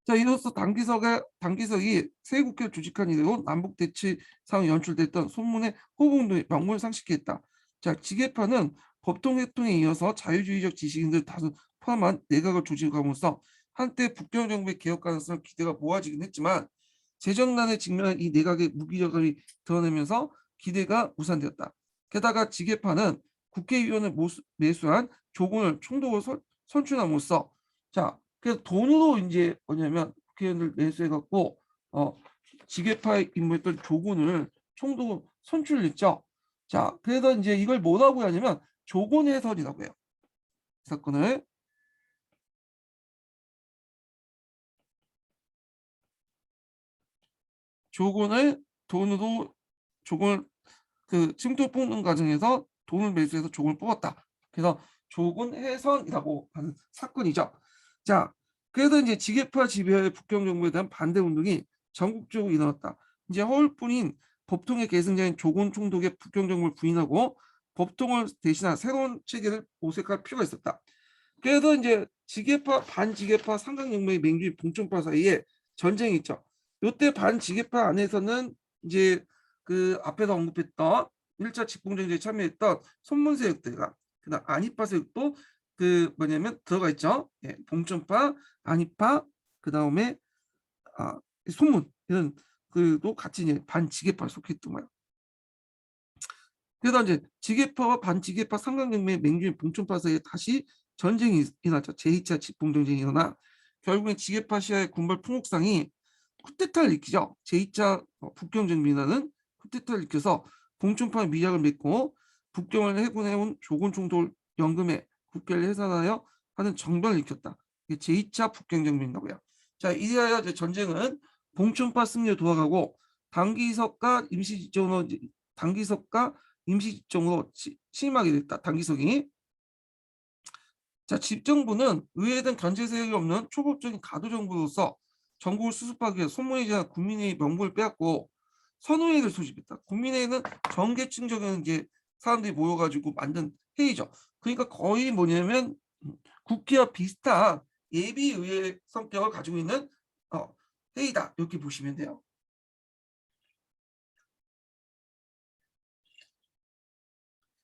자, 이로써 당기석이 새 국회를 조직한 이후 남북 대치 상황이 연출됐던 손문의 호국운동의 명분을 상실했다. 자, 지게파는 법통회통에 이어서 자유주의적 지식인들 다수 포함한 내각을 조직함으로써 한때 북경 정부의 개혁 가능성 기대가 모아지긴 했지만 재정난에 직면한 이 내각의 무기력을 드러내면서 기대가 무산되었다. 게다가 지게파는 국회의원을 매수한 조공을 총독을 선출함으로써, 자, 그래서 돈으로 이제 뭐냐면 국회의원을 매수해갖고 지게파에 임무했던 조곤을 총독 선출했죠. 자, 그래서 이제 이걸 뭐라고 하냐면 조곤 해설이라고 해요. 이 사건을. 조곤을 돈으로 조곤을 그 침투 뽑는 과정에서 돈을 매수해서 조곤을 뽑았다. 그래서 조곤 해선이라고 하는 사건이죠. 자, 그래서 이제 지게파 지배의 북경 정부에 대한 반대 운동이 전국적으로 일어났다. 이제 허울뿐인 법통의 계승자인 조곤 총독의 북경 정부를 부인하고 법통을 대신한 새로운 체계를 모색할 필요가 있었다. 그래서 이제 지게파 반지게파 삼강연맹의 맹주인 봉천파 사이에 전쟁이 있죠. 이때 반지게파 안에서는 이제 그 앞에서 언급했던 1차 직봉정제에 참여했던 손문세력들과 그다음 안희파 세력도 그 뭐냐면 들어가 있죠. 예, 봉천파, 안희파, 그다음에 손문 이런 그도 같이 이제 반지게파에 속했던 거예요. 그래서 이제 지게파와 반지게파 삼강연맹의 맹주인 봉천파 사이에 다시 전쟁이 일어났죠. 제2차 직봉정쟁이 일어나 결국엔 지게파 시아의 군벌 풍옥상이 쿠데타를 일으키죠. 제2차 북경정비나는 쿠데타를 일으켜서 봉천파 미약을 맺고 북경을 해군해온 조곤 총독을 연금해 국회를 해산하여 하는 정변을 일으켰다. 이게 제2차 북경정비인가고요. 자, 이래야 이제 전쟁은 봉천파 승리로 돌아가고 당기석과 임시집정으로 취임하게 됐다. 당기석이. 자, 집정부는 의회 등 견제 세력이 없는 초법적인 가도정부로서 전국을 수습하기 위해 손문회의나 국민회의 명분을 빼앗고 선의회를 소집했다. 국민회의는 전계층적인 이제 사람들이 모여가지고 만든 회의죠. 그러니까 거의 뭐냐면 국회와 비슷한 예비의회 성격을 가지고 있는 회의다. 이렇게 보시면 돼요.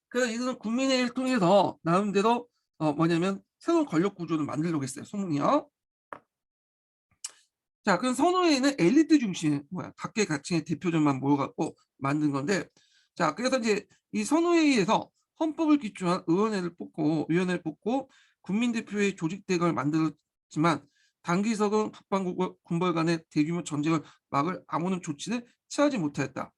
그래서 이들은 국민회의를 통해서 나름대로 뭐냐면 새로운 권력 구조를 만들려고 했어요. 소문이요. 자, 그럼 선호회는 엘리트 중심 각계 가칭의 대표들만 모여갖고 만든 건데, 자, 그래서 이제 이 선호회의에서 헌법을 기초한 위원회를 뽑고 국민대표의 조직대각을 만들었지만 당기석은 북방 군벌 간의 대규모 전쟁을 막을 아무런 조치를 취하지 못하였다.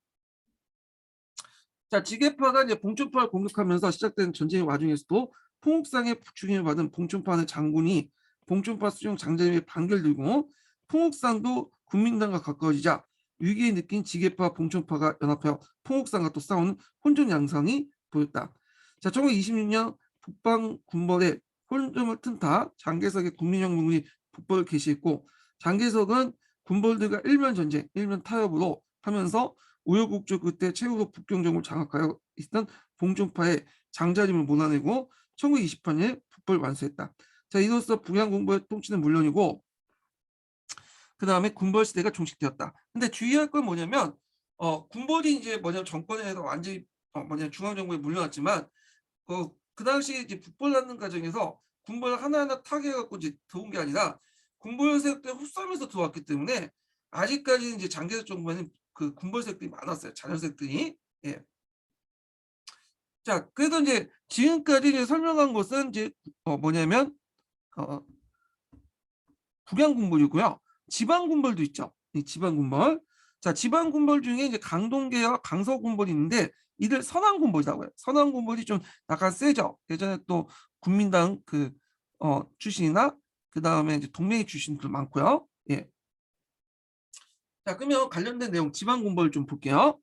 자, 지게파가 이제 봉천파를 공격하면서 시작된 전쟁의 와중에서도 풍옥상의 부추김을 받은 봉천파의 장군이 봉천파 수령 장자님의 반결 들고 풍옥상도 군민당과 가까워지자 위기에 느낀 지게파 봉천파가 연합하여 풍옥상과 또 싸우는 혼전 양상이 보였다. 자, 1926년 북방 군벌에 혼점을 튼다 장개석의 국민혁명군이 북벌을 개시했고 장개석은 군벌들과 일면 전쟁, 일면 타협으로 하면서 우여곡절 그때 최후로 북경정을 장악하여 있던 봉준파의 장자림을 몰아내고 1928년에 북벌을 완수했다. 자, 이로써 북양군벌의 통치는 물론이고 그 다음에 군벌 시대가 종식되었다. 근데 주의할 건 뭐냐면 군벌이 이제 뭐냐면 정권에서 완전히 중앙정부에 물려났지만 그 당시 이제 북벌 낳는 과정에서 군벌 하나하나 타개해갖고 이제 들어온 게 아니라 군벌 세력들이 흡수하면서 들어왔기 때문에 아직까지 이제 장개석 정부에는 그 군벌 세력들이 많았어요. 자녀 세력들이. 예. 자, 그래도 이제 지금까지 이제 설명한 것은 이제 뭐냐면 북양 군벌이고요. 지방 군벌도 있죠. 이 지방 군벌. 자, 지방 군벌 중에 이제 강동계와 강서 군벌이 있는데 이들 선왕 군벌이라고 해요. 선왕 군벌이 좀 약간 세죠. 예전에 또 국민당 그 출신이나 그 다음에 이제 동맹이 출신들 많고요. 예. 자, 그러면 관련된 내용 지방 군벌 좀 볼게요.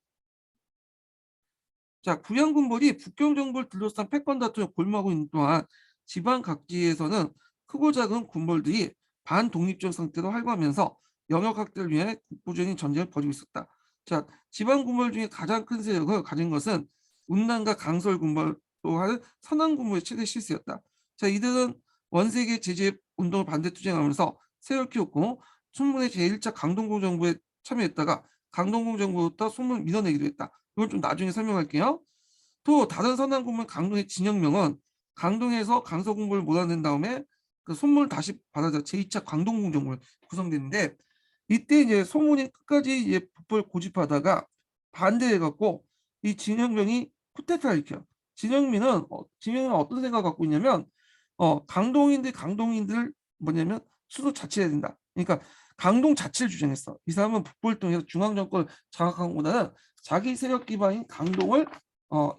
자, 구양 군벌이 북경 정부를 둘러싼 패권 다툼에 골마고 있는 동안 지방 각지에서는 크고 작은 군벌들이 반독립적 상태로 활보하면서 영역 확대를 위해 국부적인 전쟁을 벌이고 있었다. 자, 지방 군벌 중에 가장 큰 세력을 가진 것은 운남과 강설 군벌 또한 선남 군벌의 최대 실세였다. 자, 이들은 원세계 제재 운동을 반대 투쟁하면서 세력을 키웠고 순문의 제1차 강동구 정부에 참여했다가 강동구 정부부터 순문을 밀어내기도 했다. 이걸 좀 나중에 설명할게요. 또 다른 선남군문 강동의 진영명은 강동에서 강서군부를 몰아낸 다음에 그 손문을 다시 받아서 제2차 광동군정부를 구성됐는데 이때 이제 소문이 끝까지 이제 북벌 고집하다가 반대해갖고 이 진영명이 쿠데타를 일으켜요. 진영민은 어떤 생각을 갖고 있냐면 강동인들 뭐냐면 수도 자치해야 된다. 그러니까 강동 자치를 주장했어. 이 사람은 북벌을 통해서 중앙정권을 장악한 것보다는 자기 세력 기반인 강동을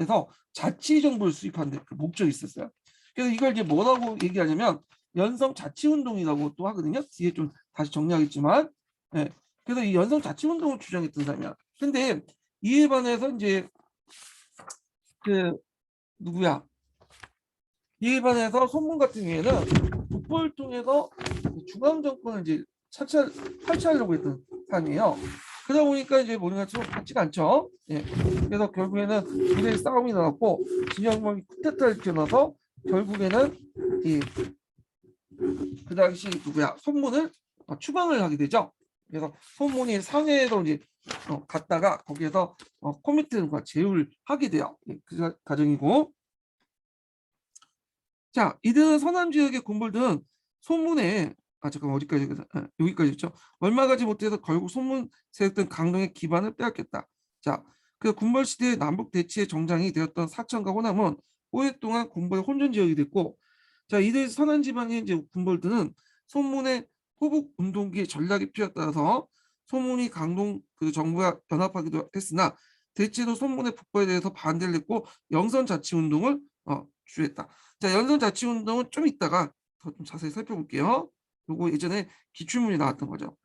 해서 자치 정부를 수립하는 그 목적이 있었어요. 그래서 이걸 이제 뭐라고 얘기하냐면 연성 자치운동이라고 또 하거든요. 뒤에 좀 다시 정리하겠지만, 예. 그래서 이 연성 자치운동을 주장했던 사람이야. 근데 이에 반해서 이제 그 누구야? 이에 반해서 손문 같은 경우에는 북벌을 통해서 중앙 정권을 이제 탈취하려고 했던 사람이에요. 그러다 보니까 이제 모니가 좀 같지가 않죠. 예. 그래서 결국에는 미래의 싸움이 나왔고 진영범이 쿠데타를 일으켜서 결국에는 그 당시 누구야? 손문을 추방을 하게 되죠. 그래서 손문이 상해로 이제 갔다가 거기에서 코미테과 제휴를 하게 돼요. 예, 그 과정이고. 자, 이들은 서남 지역의 군벌들은 손문에 잠깐 어디까지 여기까지 있죠. 얼마 가지 못해서 결국 손문 세력등 강동의 기반을 빼앗겼다. 자, 그 군벌 시대의 남북 대치의 정장이 되었던 사천과 호남은 오랫동안 군벌의 혼전 지역이 됐고, 자, 이들 서남 지방의 이제 군벌들은 손문의 호북 운동기의 전략이 필요에 따라서 손문이 강동 그 정부와 연합하기도 했으나 대체로 손문의 북벌에 대해서 반대를 했고 영선 자치 운동을 주했다. 자, 연선 자치 운동은 좀 이따가 더 좀 자세히 살펴볼게요. 요거 예전에 기출문이 나왔던 거죠.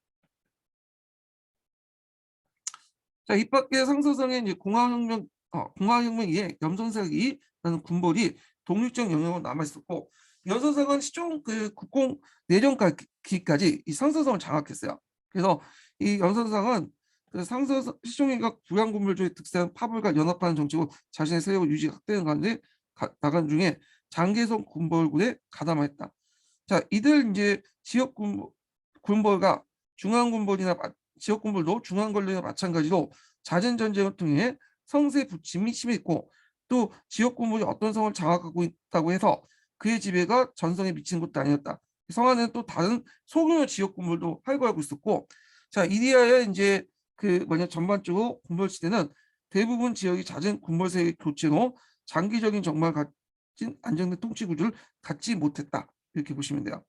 자, 이 밖에 상서성의 이제 공화혁명 이후에 염선사기 라는 군벌이 독립적 영역으로 남아 있었고, 연선사관 시종 그 국공 내전기까지 이 상서성을 장악했어요. 그래서 이 연선사관 그 상서 시종인과 부양군벌조의 특색은 파벌과 연합하는 정책으로 자신의 세력을 유지 확대해 가는데 나간 중에 장개성 군벌군에 가담했다. 자, 이들 이제 지역 군벌과 중앙 군벌이나 지역 군벌도 중앙 권력과 마찬가지로 잦은 전쟁을 통해 성세 부침이 심했고 또 지역 군벌이 어떤 성을 장악하고 있다고 해서 그의 지배가 전성에 미치는 것도 아니었다. 성 안에는 또 다른 소규모 지역 군벌도 활발하고 있었고, 자, 이리하여 이제 그 뭐냐 전반적으로 군벌 시대는 대부분 지역이 잦은 군벌 세력의 교체로 장기적인 정말 가진 안정된 통치 구조를 갖지 못했다. 이렇게 보시면 돼요.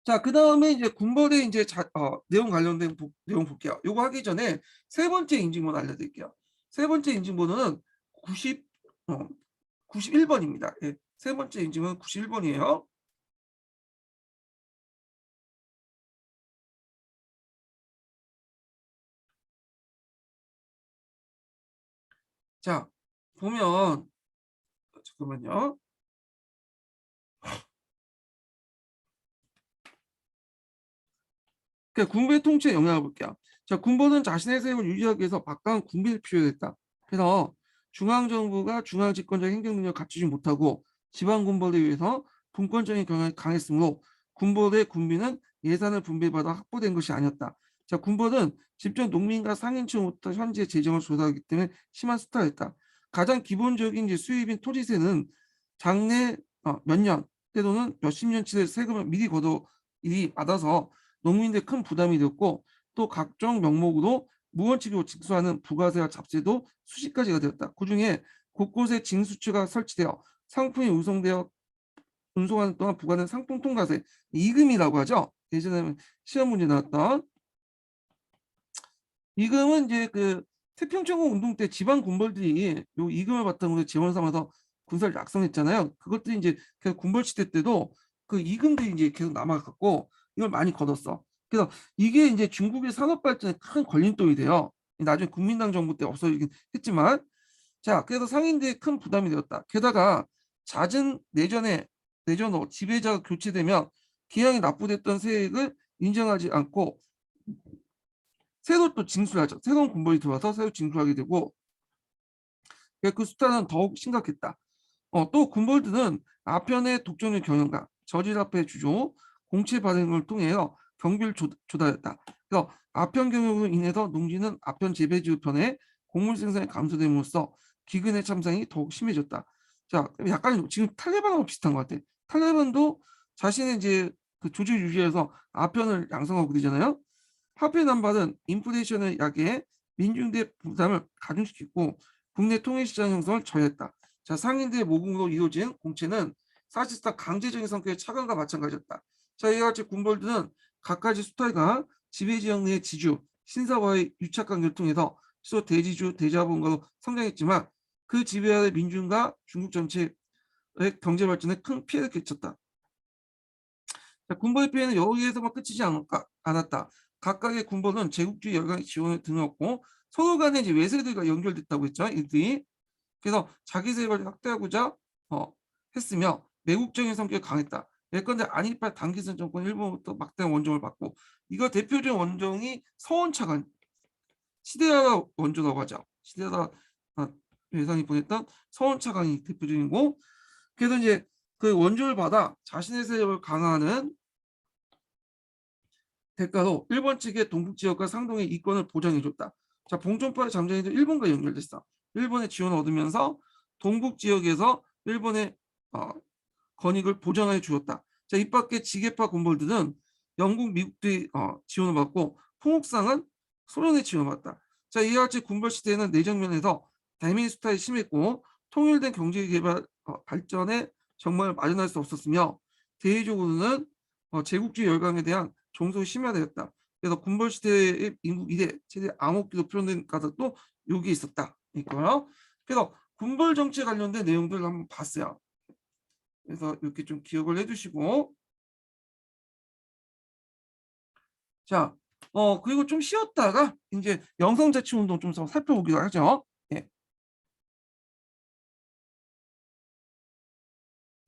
자, 그 다음에 이제 군벌의 이제 내용 관련된 내용 볼게요. 요거 하기 전에 세 번째 인증번호 알려드릴게요. 세 번째 인증번호는 91번입니다. 예, 세 번째 인증은 91번이에요. 자, 보면 잠깐만요. 군부의 통치에 영향을 볼게요. 자, 군부는 자신의 세력을 유지하기 위해서 막강한 군비를 필요했다. 그래서 중앙정부가 중앙집권적 행정능력을 갖추지 못하고 지방군벌에 의해서 분권적인 경향이 강했으므로 군벌의 군비는 예산을 분배받아 확보된 것이 아니었다. 자, 군벌은 직접 농민과 상인층부터 현재 재정을 조사하기 때문에 심한 수탈했다. 가장 기본적인 이제 수입인 토지세는 장래 몇 년, 때로는 몇십 년치의 세금을 미리 걷어 일이 받아서 농민들 큰 부담이 되었고 또 각종 명목으로 무원칙으로 징수하는 부가세와 잡세도 수십 가지가 되었다. 그중에 곳곳에 징수처가 설치되어 상품이 운송하는 동안 부과된 상품 통과세 이금이라고 하죠. 예전에 시험 문제 나왔던 이금은 이제 그 태평천공 운동 때 지방 군벌들이 요 이금을 바탕으로 재원 삼아서 군사를 약성했잖아요. 그것들이 이제 계속 군벌 시대 때도 그 이금들이 이제 계속 남아갖고 이걸 많이 걷었어. 그래서 이게 이제 중국의 산업 발전에 큰 걸림돌이 돼요. 나중에 국민당 정부 때 없어지긴 했지만, 자, 그래서 상인들이 큰 부담이 되었다. 게다가 잦은 내전 후 지배자가 교체되면 기왕이 납부됐던 세액을 인정하지 않고 새로 또 징수하죠. 새로운 군벌이 들어와서 새로 징수하게 되고, 그 수타는 더욱 심각했다. 또 군벌들은 아편의 독점의 경영과 저질화폐 주조, 공채 발행을 통해서 경비를 조달했다. 그래서 아편 경영으로 인해서 농지는 아편 재배지 편에 곡물 생산이 감소됨으로써 기근의 참상이 더욱 심해졌다. 자, 약간 지금 탈레반하고 비슷한 것 같아. 탈레반도 자신의 이제 그 조직 유지해서 아편을 양성하고 그러잖아요. 화폐 남발은 인플레이션을 야기해 민중들의 부담을 가중시키고 국내 통일시장 형성을 저해했다. 자, 상인들의 모금으로 이루어진 공채는 사실상 강제적인 성격의 차관과 마찬가지였다. 자, 이와 같이 군벌들은 각가지 수탈과 지배지역 내 지주, 신사와의 유착관계를 통해서 수도 대지주, 대자본가로 성장했지만 그 지배 아래 민중과 중국 전체의 경제 발전에 큰 피해를 끼쳤다. 자, 군벌의 피해는 여기에서만 끝이지 않았다. 각각의 군벌은 제국주의 열강의 지원을 드러냈고 서로 간에 이제 외세들과 연결됐다고 했죠. 이들이. 그래서 자기 세력을 확대하고자 했으며 매국적인 성격이 강했다. 예컨대 안일파 단기선 정권 일본부터 막대한 원정을 받고 이거 대표적인 원정이 서원차관 시데하라 원조라고 하죠. 시데하라 외상이 보냈던 서원차관이 대표적이고 그래서 이제 그 원조를 받아 자신의 세력을 강화하는 대가로 일본 측의 동북 지역과 상동의 이권을 보장해줬다. 자, 봉준파의 잠정에도 일본과 연결됐어. 일본의 지원을 얻으면서 동북 지역에서 일본의 권익을 보장해 주었다. 자, 이 밖에 지게파 군벌들은 영국, 미국의 지원을 받고 풍옥상은 소련의 지원을 받다. 자, 이와 같이 군벌 시대에는 내정 면에서 대민수탈이 심했고 통일된 경제 개발 발전에 정말 마련할 수 없었으며 대외적으로는 제국주의 열강에 대한 종속이 심화되었다. 그래서 군벌 시대의 인국 이대 최대 암흑기로 표현된 가닥도 여기 있었다. 이거요. 그래서 군벌 정치에 관련된 내용들을 한번 봤어요. 그래서 이렇게 좀 기억을 해두시고 자, 그리고 좀 쉬었다가 이제 영성자치운동 좀 살펴보기로 하죠.